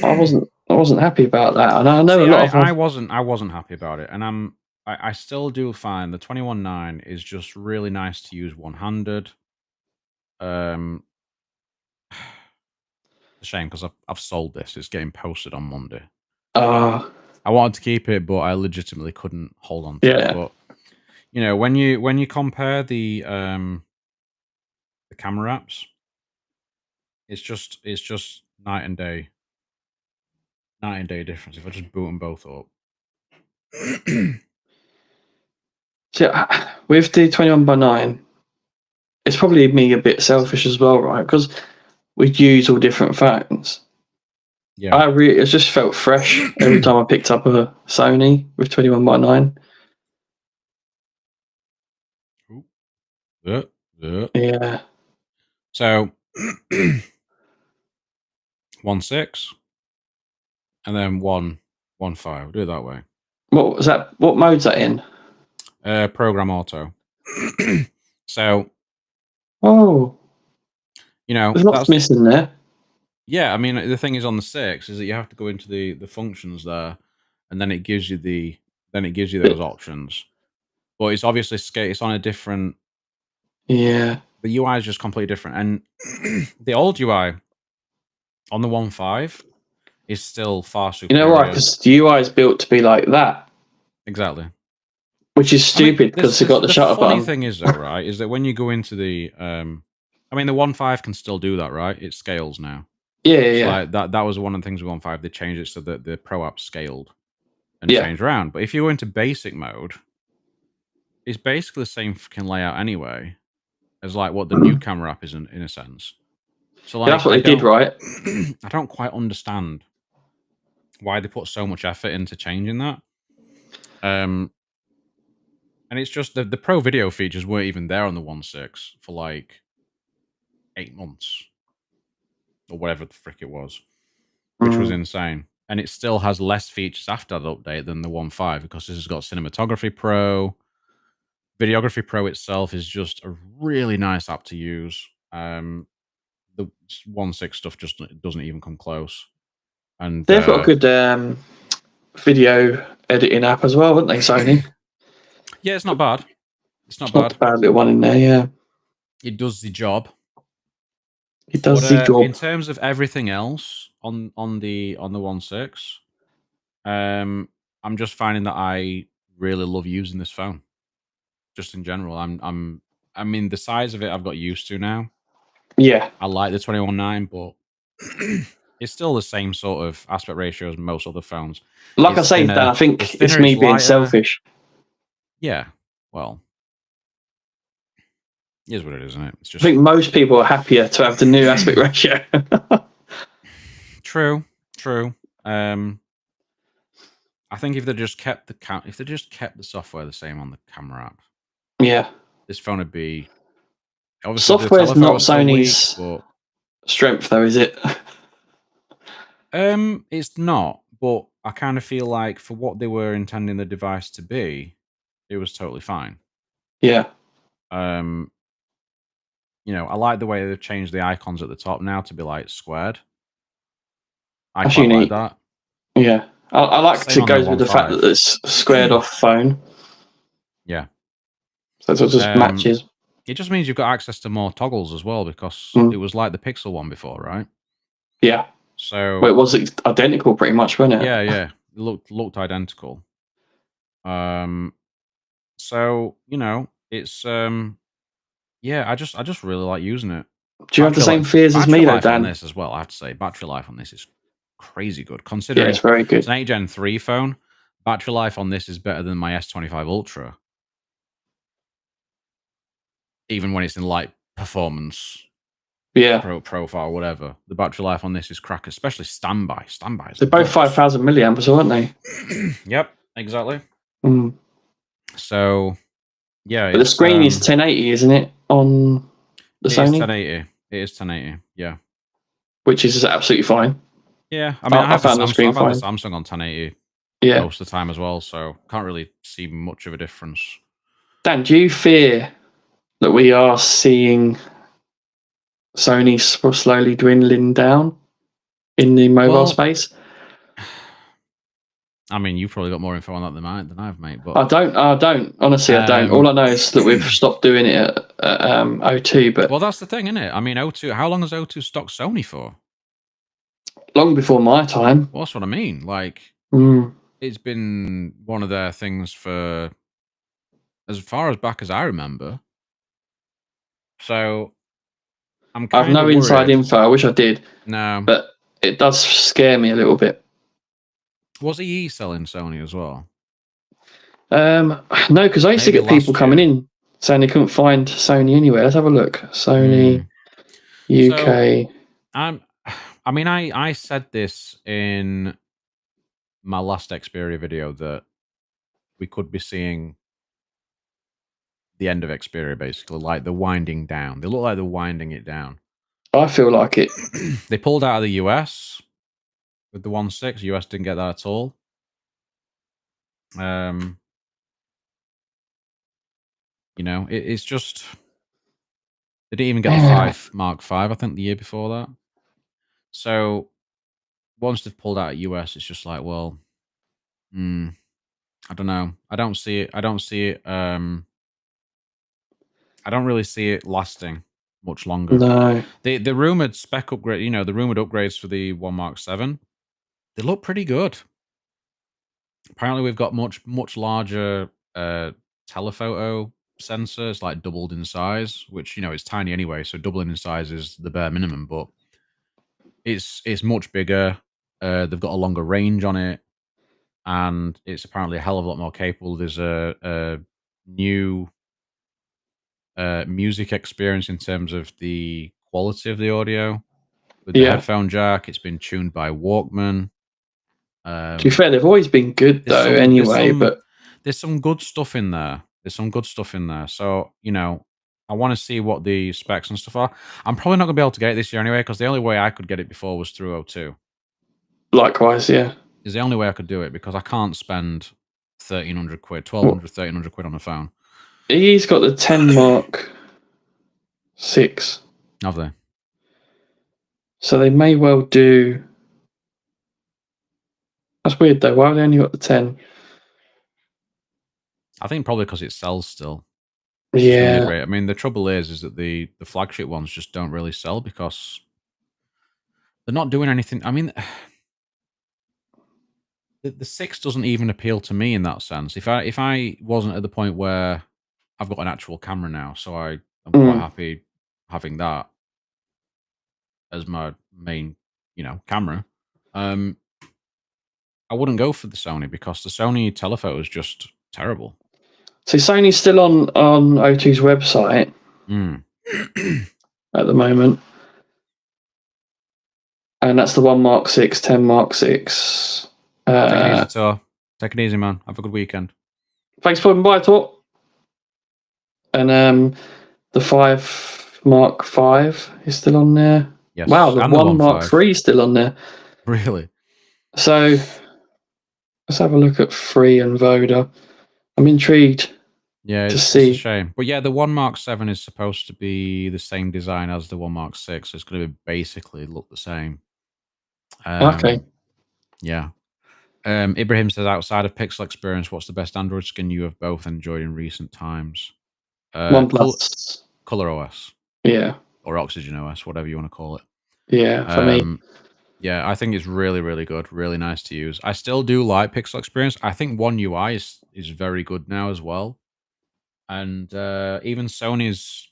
I wasn't happy about that, and I know a lot of. I wasn't happy about it, and I still do find the 21.9 is just really nice to use one-handed. It's a shame because I've sold this. It's getting posted on Monday. I wanted to keep it, but I legitimately couldn't hold on to it. But you know, when you compare the camera apps, it's just night and day difference. If I just boot them both up. So, with the 21:9, it's probably me a bit selfish as well, right? Because we'd use all different phones. Yeah. It just felt fresh every time I picked up a Sony with 21:9. Yeah. So 1.6 and then 1.5. Do it that way. What was that? What mode's that in? Program auto. So. Oh. You know, there's lots missing there. Yeah, I mean, the thing is on the 6 is that you have to go into the functions there, and then it gives you those options. But it's obviously it's on a different. Yeah. The UI is just completely different, and the old UI on the 1.5 is still far superior. You know why? Because the UI is built to be like that. Exactly. Which is stupid because it got the shutter button. The funny thing is, though, right, is that when you go into the, I mean, the 1.5 can still do that, right? It scales now. Yeah. Like that was one of the things with 1.5. They changed it so that the Pro app scaled and changed around. But if you go into basic mode, it's basically the same fucking layout anyway as like what the new camera app is in a sense. So like that's what they did, right? I don't quite understand why they put so much effort into changing that. And it's just the pro video features weren't even there on the 1.6 for like 8 months or whatever the frick it was, which was insane. And it still has less features after that update than the 1.5 because this has got Cinematography Pro. Videography Pro itself is just a really nice app to use. The 1.6 stuff just doesn't even come close. And they've got a good video editing app as well, haven't they, Sony? Yeah, it's not bad. It's not bad. Not a bad little one in there, yeah. It does the job. It does the job. In terms of everything else on the 1.6, I'm just finding that I really love using this phone. Just in general, I mean, the size of it I've got used to now. Yeah, I like the 21.9, but it's still the same sort of aspect ratio as most other phones. Like I say, Dan, I think it's me being selfish. Yeah, well, it is what it is, isn't it? It's just. I think most people are happier to have the new aspect ratio. True. I think if they just kept the software the same on the camera app, yeah, this phone would be. Obviously, software's not Sony's strength, though, is it? It's not. But I kind of feel like for what they were intending the device to be, it was totally fine. Yeah. I like the way they've changed the icons at the top now to be like squared. I That's quite like unique. that. Yeah. I like Same it on the goes with the fact 1.5. that it's squared off phone. Yeah. So it just matches. It just means you've got access to more toggles as well because it was like the Pixel one before, right? Yeah. So well, it was identical pretty much, wasn't it? yeah, it looked identical. So it's I just really like using it. Do you have the same fears as Battery me though, life on Dan? this as well, I have to say. Battery life on this is crazy good. Yeah, Considering it's very it's good. an 8 Gen 3 phone, battery life on this is better than my S25 Ultra. Even when it's in light performance profile, whatever. The battery life on this is cracker, especially standby. Standby is They're both 5,000 milliamps, aren't they? Yep, exactly. Mm. So yeah, But the screen is 1080, isn't it? On the Sony? It is 1080. It is 1080, yeah. Which is absolutely fine. Yeah, I mean, I found the screen I've had the fine. Samsung on 1080 Yeah. most of the time as well, so can't really see much of a difference. Dan, do you fear that we are seeing Sony slowly dwindling down in the mobile space? I mean, you've probably got more info on that than I've, mate. But I don't. Honestly, I don't. All I know is that we've stopped doing it at O2. But well, that's the thing, isn't it? I mean, O2. How long has O2 stocked Sony for? Long before my time. Well, that's what I mean. Like, it's been one of their things for as far as back as I remember. So I'm kind I've no inside info. I wish I did. No, but it does scare me a little bit. Was EE selling Sony as well? No, because I used to get people coming in saying they couldn't find Sony anywhere. Let's have a look. Sony UK. So, I said this in my last Xperia video that we could be seeing the end of Xperia, basically, like the winding down. They look like they're winding it down. I feel like it. They pulled out of the US with the 1.6. US didn't get that at all. It's just they didn't even get the 5 Mark V, I think, the year before that. So once they've pulled out of US, it's just like, well, I don't know. I don't see it. I don't really see it lasting much longer. No. The rumored spec upgrade, the rumored upgrades for the 1 Mark 7, they look pretty good. Apparently, we've got much larger telephoto sensors, like doubled in size, which is tiny anyway. So doubling in size is the bare minimum, but it's much bigger. They've got a longer range on it, and it's apparently a hell of a lot more capable. There's a new music experience in terms of the quality of the audio with the headphone jack. It's been tuned by Walkman. To be fair, they've always been good though. There's some good stuff in there. So I want to see what the specs and stuff are. I'm probably not gonna be able to get it this year anyway, because the only way I could get it before was through O2. Likewise, yeah. Is the only way I could do it, because I can't spend 1,300 quid, 1,200, 1,300 quid on a phone. He's got the 10 Mark 6. Have they? So they may well do. That's weird though. Why have they only got the 10? I think probably because it sells still. Yeah. I mean, the trouble is that the flagship ones just don't really sell because they're not doing anything. I mean, the 6 doesn't even appeal to me in that sense. If I wasn't at the point where I've got an actual camera now, so I'm quite happy having that as my main, camera. I wouldn't go for the Sony because the Sony telephoto is just terrible. So Sony's still on O2's website at the moment. And that's the 1 Mark 6, 10 Mark 6. Take it easy, Tor. Take it easy, man. Have a good weekend. Thanks for popping by, Tor. And the 5 Mark 5 is still on there. Yes. Wow, the 1 Mark 3 is still on there. Really? So Let's have a look at Free and Voda. I'm intrigued Yeah, to it's a see. shame. But yeah, the One Mark 7 is supposed to be the same design as the One Mark 6. So it's going to be basically look the same. Okay, Yeah. Ibrahim says, outside of Pixel experience, what's the best Android skin you have both enjoyed in recent times? OnePlus. Color OS Yeah, or Oxygen OS, whatever you want to call it. yeah, for me. Yeah, I think it's really, really good. Really nice to use. I still do like Pixel experience. I think One UI is very good now as well. And even Sony's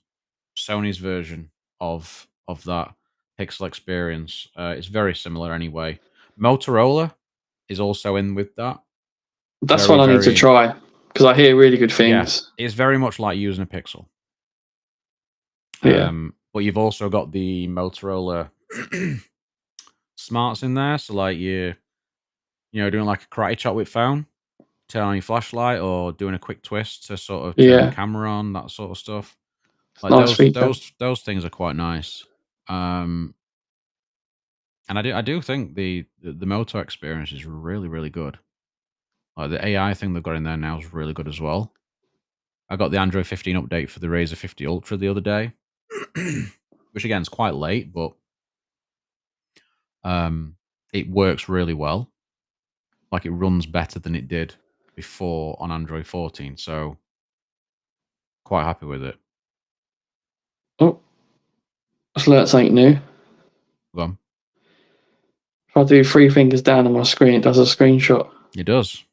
version of that Pixel experience is very similar anyway. Motorola is also in with that. That's Very, one I need to very try because I hear really good yeah. things. It's very much like using a Pixel. Yeah, But you've also got the Motorola smarts in there. So like you know, doing like a karate chop with phone, turn on your flashlight, or doing a quick twist to sort of turn the yeah, camera on, that sort of stuff. Like nice those feature. those those things are quite nice. Um, and I do think the Moto experience is really, really good. Like the AI thing they've got in there now is really good as well. I got the Android 15 update for the Razr 50 Ultra the other day, which again is quite late, but it works really well. Like it runs better than it did before on Android 14, so quite happy with it. Oh, let's learn something new. Go on. If I do three fingers down on my screen, it does a screenshot. It does.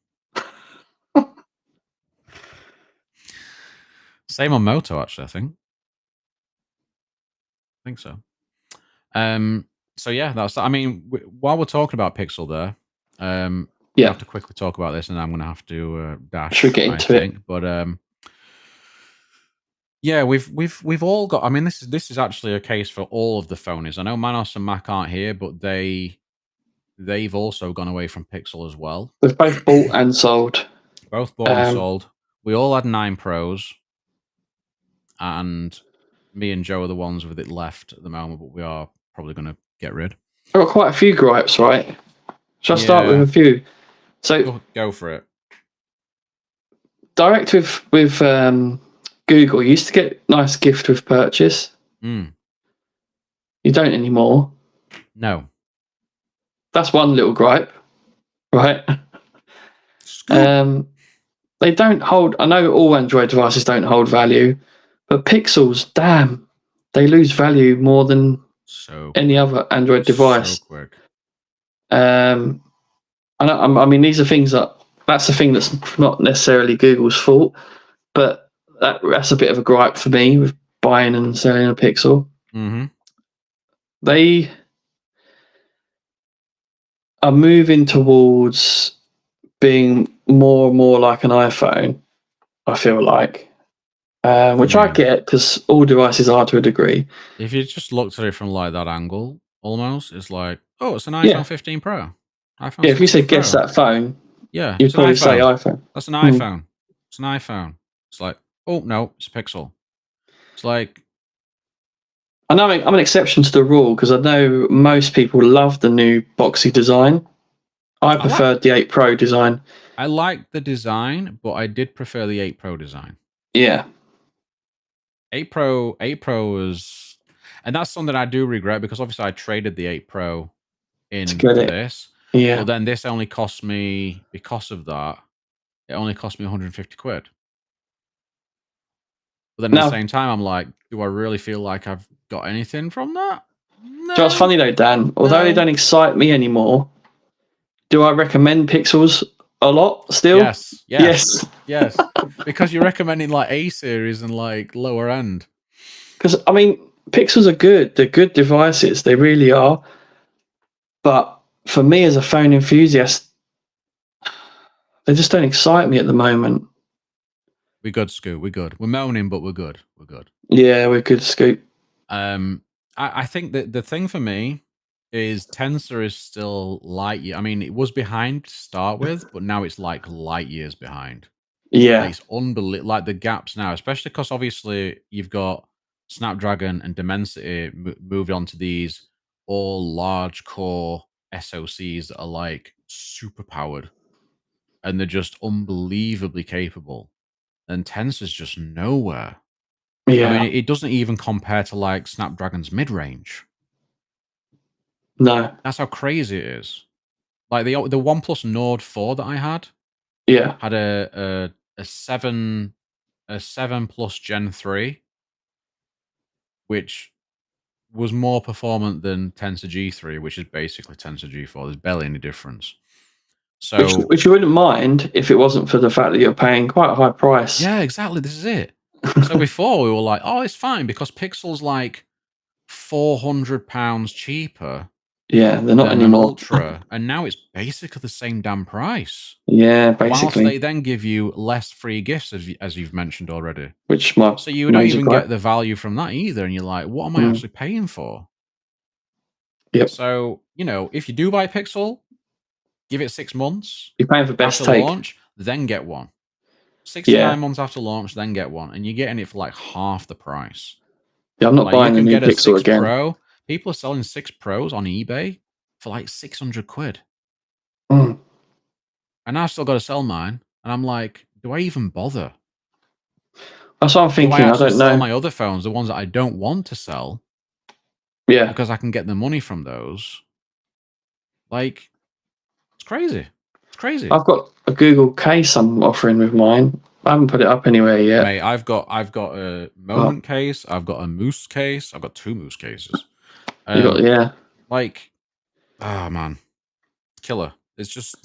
Same on Moto, actually. I think so. So yeah, that's. I mean, while we're talking about Pixel, there, we're gonna Yeah, have to quickly talk about this, and I'm gonna have to should we dash. get I into it? think, but yeah, we've all got. I mean, this is actually a case for all of the Phoneys. I know Manos and Mac aren't here, but they've also gone away from Pixel as well. We've both bought and sold. Both bought and sold. We all had 9 Pros, and me and Joe are the ones with it left at the moment, but we are probably going to get rid. I've got quite a few gripes, right? Shall I start with Yeah, a few? So, go for it. direct with Google, you used to get nice gift with purchase. Mm, You don't anymore. no. That's one little gripe, right? Scoop. They don't hold. I know all Android devices don't hold value, but Pixels, damn, they lose value more than So any quick. other Android So device. quick. And I mean, these are things that's the thing that's not necessarily Google's fault, but that's a bit of a gripe for me with buying and selling a Pixel. Mm-hmm. They are moving towards being more and more like an iPhone. I feel like, I which I mean, get because all devices are to a degree. if you just looked at it from like that angle, almost, it's like, oh, it's an iPhone Yeah, 15 Pro, iPhone yeah. If you 16 said guess Pro. that phone, Yeah, you'd it's an probably say iPhone. iPhone. That's an Hmm. iPhone. It's an iPhone. It's like, oh no, it's a Pixel. It's like, I know I'm an exception to the rule because I know most people love the new boxy design. I I like preferred the 8 Pro design. I like the design, but I did prefer the 8 Pro design. Yeah, 8 Pro was, and that's something I do regret because obviously I traded the 8 Pro to in get for it. this, Yeah. but then this only cost me, because of that, it only cost me 150 quid. But then at the Now, same time, I'm like, do I really feel like I've got anything from that? just No, funny though, Dan. Although they no. don't excite me anymore, do I recommend Pixels a lot still? Yes, Yes, yes. Because you're recommending like A series and like lower end. because I mean, Pixels are good. They're good devices. They really are. But for me as a phone enthusiast, they just don't excite me at the moment. We're good, Scoot. We're good. We're moaning, but we're good. We're good. Yeah, we're good, Scoop. Um, I think that the thing for me is Tensor is still light year. I mean, it was behind to start with, but now it's like light years behind. Like Yeah, it's unbelievable. Like the gaps now, especially because obviously you've got Snapdragon and Dimensity moved on to these all large core SoCs that are like super powered. and they're just unbelievably capable. And Tensor's just nowhere. Yeah. I mean, it doesn't even compare to like Snapdragon's mid-range. No. That's how crazy it is. Like the OnePlus Nord 4 that I had Yeah. had a 7 Plus Gen 3, which was more performant than Tensor G3, which is basically Tensor G4. There's barely any difference. So, which you wouldn't mind if it wasn't for the fact that you're paying quite a high price. yeah, exactly. This is it. So before we were like, oh, it's fine because Pixel's like £400 cheaper Yeah, they're not than an anymore. Ultra, and now it's basically the same damn price. Yeah, Whilst basically. they then give you less free gifts, as you've mentioned already. Which my So you don't major even gripe. get the value from that either, and you're like, what am I actually paying for? Yep. So, if you do buy Pixel, give it 6 months You're paying for best after take. launch, then get one. 6 to 9 months after launch, then get one, and you're getting it for like half the price. Yeah, I'm not buying you a can new get a Pixel 6 again. Pro. People are selling 6 Pros on eBay for like 600 quid. Mm. And I've still got to sell mine. And I'm like, do I even bother? That's what I'm thinking. Do I actually don't sell know. my other phones, the ones that I don't want to sell? Yeah. Because I can get the money from those. Like, it's crazy. It's crazy. I've got a Google case I'm offering with mine. I haven't put it up anywhere yet. Mate, I've got a Moment case. I've got a Moose case. I've got 2 Moose cases. You got, yeah. Like, oh man, killer. It's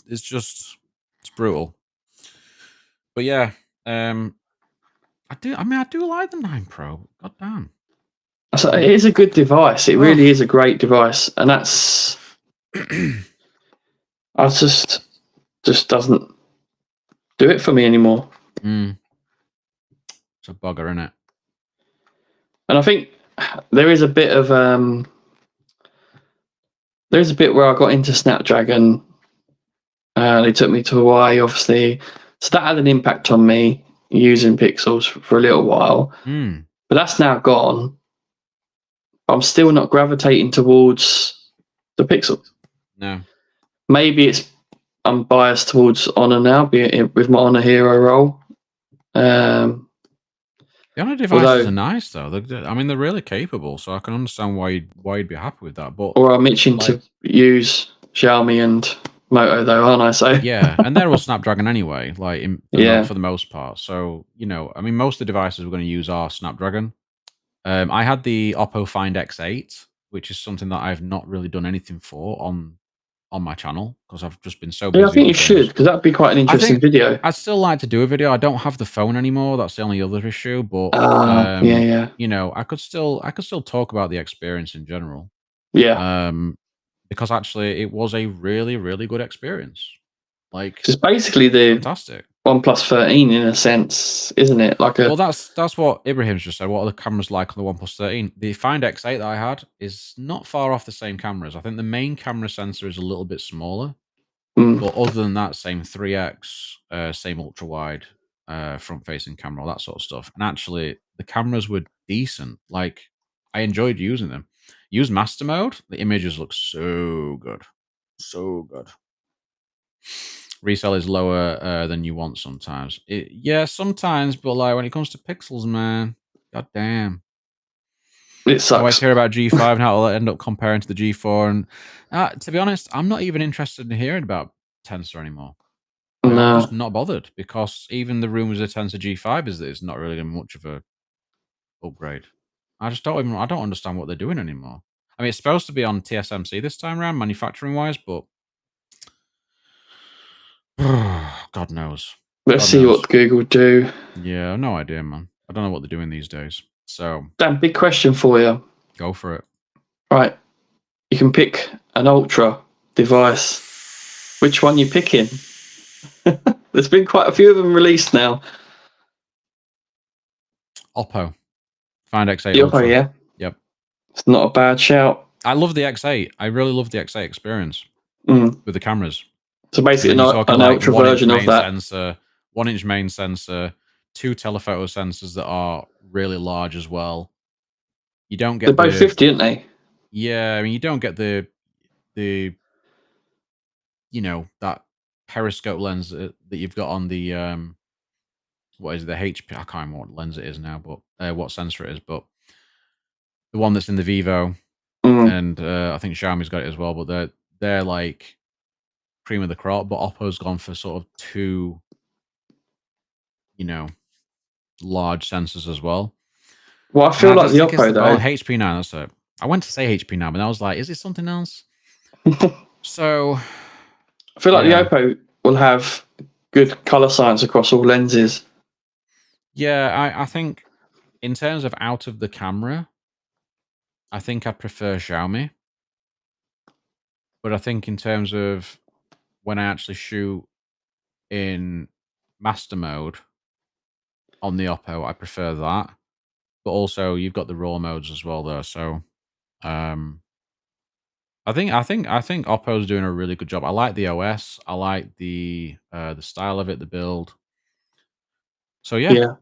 brutal. But yeah, I do like the 9 Pro. God damn. So it is a good device. It really is a great device, and that's I just doesn't do it for me anymore. It's a bugger, isn't it? And I think there is a bit of there's a bit where I got into Snapdragon. They took me to Hawaii, obviously, so that had an impact on me using Pixels for a little while. But that's now gone. I'm still not gravitating towards the Pixel. No. Maybe I'm biased towards Honor now, with my Honor Hero role. The Honor devices are nice though. They're really capable, so I can understand why you'd be happy with that. But or I'm itching to use Xiaomi and Moto though, aren't I? So yeah, and they're all Snapdragon anyway, like for the most part. So most of the devices we're going to use are Snapdragon. I had the Oppo Find X8, which is something that I've not really done anything for on my channel because I've just been so busy. Yeah, I think you should, because that'd be quite an interesting video. I'd still like to do a video. I don't have the phone anymore. That's the only other issue. But yeah. I could still talk about the experience in general. Yeah. Because actually it was a really, really good experience. Like, it's basically the fantastic OnePlus 13 in a sense, isn't it? Well, that's what Ibrahim's just said. What are the cameras like on the OnePlus 13? The Find X8 that I had is not far off the same cameras. I think the main camera sensor is a little bit smaller. But other than that, same 3x, same ultra wide, front facing camera, all that sort of stuff. And actually, the cameras were decent. Like, I enjoyed using them. Use master mode, the images look so good. So good. Resell is lower than you want sometimes. Yeah, sometimes, but like when it comes to pixels, man, god damn. It sucks. I always hear about G5 and how it'll end up comparing to the G4. And to be honest, I'm not even interested in hearing about Tensor anymore. Like, I'm just not bothered because even the rumors of Tensor G5 is that it's not really much of a upgrade. I don't understand what they're doing anymore. I mean, it's supposed to be on TSMC this time around, manufacturing wise, but God knows. Let's see what Google do. Yeah, no idea, man. I don't know what they're doing these days. So, Dan, big question for you. Go for it. Right, you can pick an Ultra device. Which one you picking? There's been quite a few of them released now. Oppo. Find X8 Oppo, Ultra. yeah. Yep. It's not a bad shout. I love the X8. I really love the X8 experience with the cameras. So basically, you're talking an like ultra version of that. Sensor, 1-inch main sensor, 2 telephoto sensors that are really large as well. You don't get they're both 50, aren't they? Yeah, I mean, you don't get the that periscope lens that you've got on the what is it, the HP? I can't remember what lens it is now, but what sensor it is, but the one that's in the Vivo, and I think Xiaomi's got it as well. But they're like cream of the crop. But Oppo's gone for sort of two, large sensors as well. Well, I And feel I like just the think it's Oppo the though. HP9. That's it. I went to say HP9, but I was like, is it something else? So, I feel like the yeah. Oppo will have good color science across all lenses. Yeah, I think in terms of out of the camera, I think I prefer Xiaomi. But I think in terms of when I actually shoot in master mode on the Oppo, I prefer that. But also you've got the raw modes as well though. So um I think Oppo's doing a really good job. I like the OS. I like the style of it, the build. So yeah, Yeah.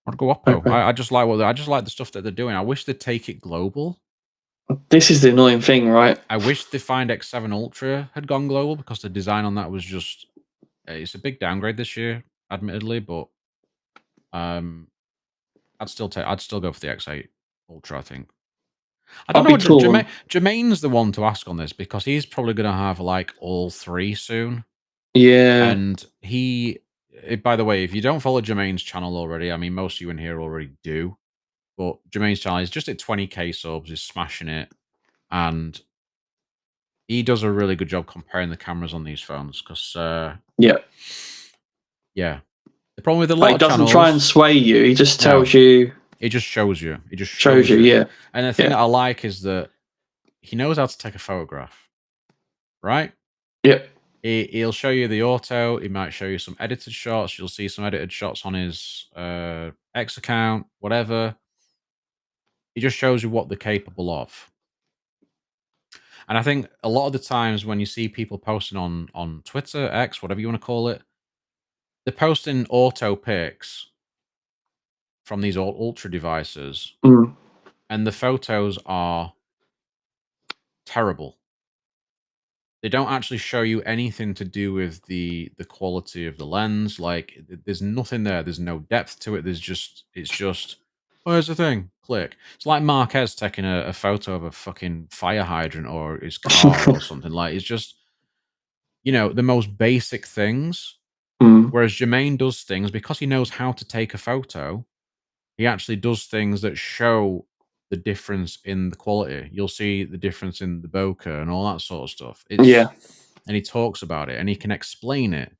I'd go Oppo. Okay. I just like the stuff that they're doing. I wish they'd take it global. This is the annoying thing, right? I wish the Find X7 Ultra had gone global because the design on that was just it's a big downgrade this year, admittedly, but um I'd still go for the X8 Ultra, I think. I don't I'll know be what torn. Jermaine's the one to ask on this because he's probably going to have like all three soon. Yeah. And by the way, if you don't follow Jermaine's channel already, I mean, most of you in here already do, but Jermaine's channel is just at 20k subs, is smashing it. And he does a really good job comparing the cameras on these phones because, Yeah. yeah, the problem with a Like, lot he of doesn't try and channels, sway you. He just no, tells you, it just shows you. It just shows shows you. you. Yeah. And the thing Yeah. that I like is that he knows how to take a photograph, right? Yeah. He'll show you the auto. He might show you some edited shots. You'll see some edited shots on his X account, whatever. He just shows you what they're capable of. And I think a lot of the times when you see people posting on Twitter, X, whatever you want to call it, they're posting auto pics from these ultra devices, and the photos are terrible. They don't actually show you anything to do with the quality of the lens. Like there's nothing there. There's no depth to it. It's just oh, here's the thing. Click. It's like Marquez taking a photo of a fucking fire hydrant or his car or something. Like it's just the most basic things. Whereas Jermaine does things because he knows how to take a photo. He actually does things that show the difference in the quality. You'll see the difference in the bokeh and all that sort of stuff. Yeah. And he talks about it and he can explain it.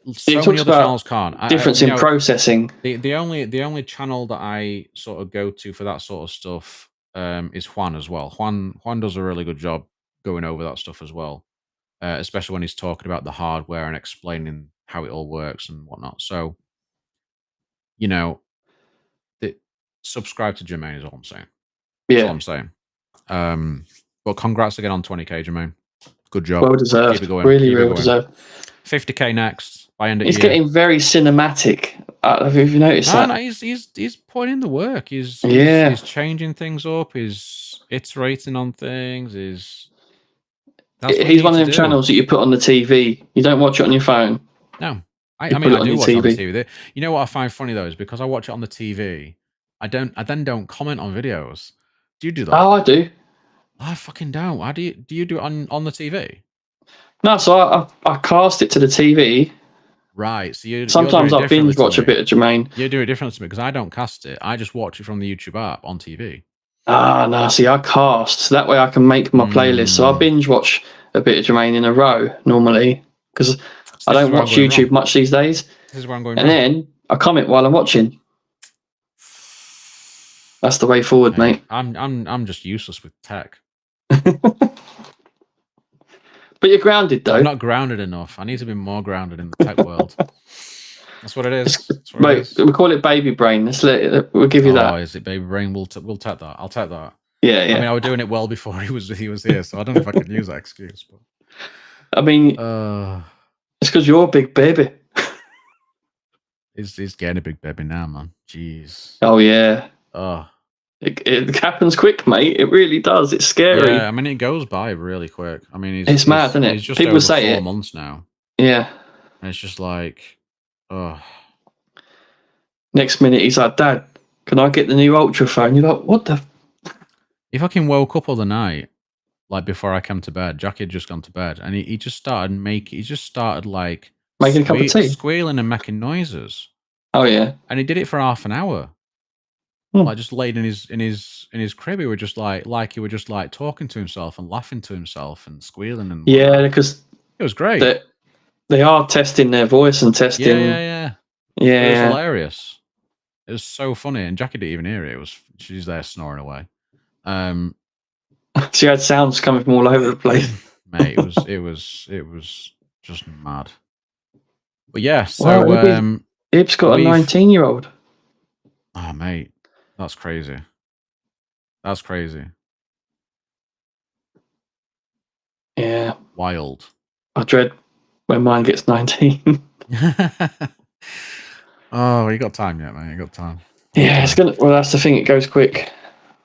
He So many talks other about channels can't. difference in processing. The only channel that I sort of go to for that sort of stuff is Juan as well. Juan does a really good job going over that stuff as well, especially when he's talking about the hardware and explaining how it all works and whatnot. So, you know, subscribe to Jermaine is all I'm saying. That's all Yeah. I'm saying. But congrats again on 20k, Jermaine. Good job. Well Keep deserved. it going. Really, Keep it well going. deserved. 50k next by end of He's year. getting very cinematic. Have you noticed that? No, he's putting in the work. He's changing things up. He's iterating on things. That's what you He's need one of to them do. channels that you put on the TV. You don't watch it on your phone. No, I You mean put it I on do your watch it on the TV. TV. You know what I find funny though is because I watch it on the TV, I then don't comment on videos. Do you do that? Oh, I do. I fucking don't. How do you do it on the TV? No, so I cast it to the TV. Right. So you're doing Sometimes it I differently binge to watch a me. bit of Jermaine. You do it differently to me because I don't cast it. I just watch it from the YouTube app on TV. Ah, no, see, I cast. So that way I can make my playlist. So I binge watch a bit of Jermaine in a row normally because I This is don't where I'm watch going YouTube wrong. much these days. This is where I'm going And wrong. then I comment while I'm watching. That's the way forward, mate. I'm just useless with tech. But you're grounded though. I'm not grounded enough. I need to be more grounded in the tech world. That's what it is. That's what Wait, it is. we call it baby brain. We'll give you that. Oh, is it baby brain? We'll take that. I'll take that. Yeah, I yeah. mean, I was doing it well before he was here, so I don't know if I can use that excuse. But I mean, it's because you're a big baby. he's getting a big baby now, man. Jeez. Oh yeah. Oh, It happens quick, mate. It really does. It's scary. Yeah, I mean, it goes by really quick. I mean, It's mad, isn't he's it? just People over say 4 it. months now, Yeah. and it's just like, oh, Next minute, he's like, "Dad, can I get the new Ultra phone?" You're like, "What the?" he fucking woke up all the night, like before I came to bed. Jackie had just gone to bed, and he just started like Making a cup of tea. squealing and making noises, Oh yeah. and he did it for half an hour. Hmm. Like just laid in his crib, he were just like he were just like talking to himself and laughing to himself and squealing and Yeah, whatnot. because It was great. they are testing their voice and Yeah, testing. yeah. It was Yeah. hilarious. It was so funny, and Jackie didn't even hear it. It was she's there snoring away. She had sounds coming from all over the place. Mate, it was just mad. But yeah, Well, so Ib's got a we've 19-year-old. oh mate, that's crazy. That's crazy. Yeah. Wild. I dread when mine gets 19. Oh, you got time yet, man? You got time. Yeah, it's gonna. Well, that's the thing. It goes quick.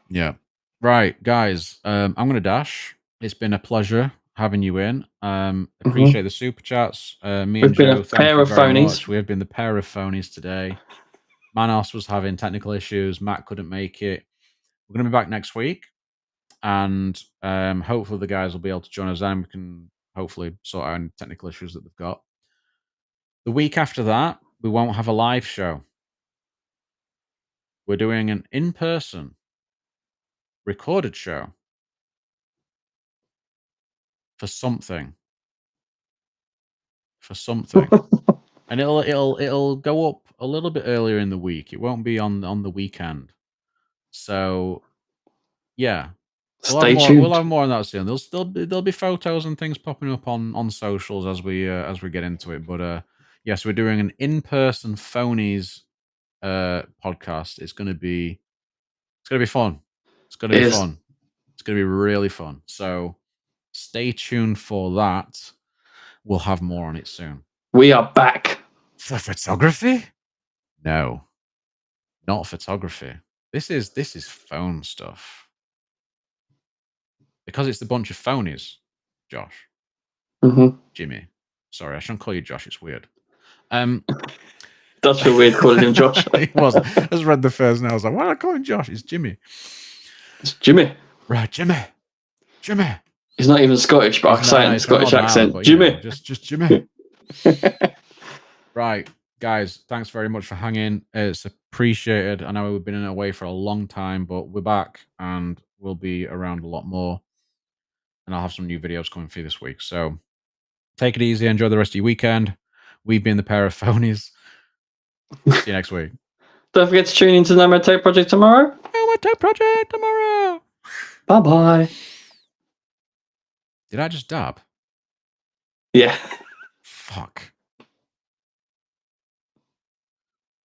Yeah. Right, guys. I'm gonna dash. It's been a pleasure having you in. Appreciate the super chats. Me and We've been a Joe, thank pair you of very phonies. much. We have been the pair of phonies today. Manos was having technical issues. Matt couldn't make it. We're gonna be back next week, and hopefully the guys will be able to join us then. We can hopefully sort out any technical issues that they've got. The week after that, we won't have a live show. We're doing an in-person recorded show for something. And it'll go up a little bit earlier in the week. It won't be on the weekend. So yeah. Stay tuned. We'll have more on that soon. There'll be photos and things popping up on socials as we get into it. But yes, we're doing an in-person Phonies podcast. It's gonna be fun. It's gonna be fun. It's gonna be really fun. So stay tuned for that. We'll have more on it soon. We are back. For photography? No, not photography. This is phone stuff. Because it's a bunch of phonies, Josh. Jimmy. Sorry, I shouldn't call you Josh. It's weird. Does feel weird calling him Josh. It was. I just read the first name. I was like, why am I calling Josh? It's Jimmy. It's Jimmy. Right, Jimmy. Jimmy. He's not even Scottish, but I can say it in a Scottish accent. Island, Jimmy. You know, just Jimmy. Right, guys. Thanks very much for hanging. It's appreciated. I know we've been away for a long time, but we're back and we'll be around a lot more. And I'll have some new videos coming for you this week. So take it easy. Enjoy the rest of your weekend. We've been the pair of phonies. See you next week. Don't forget to tune into the Nomad Tech Project tomorrow. Nomad Tech Project tomorrow. Bye-bye. Did I just dab? Yeah. Fuck.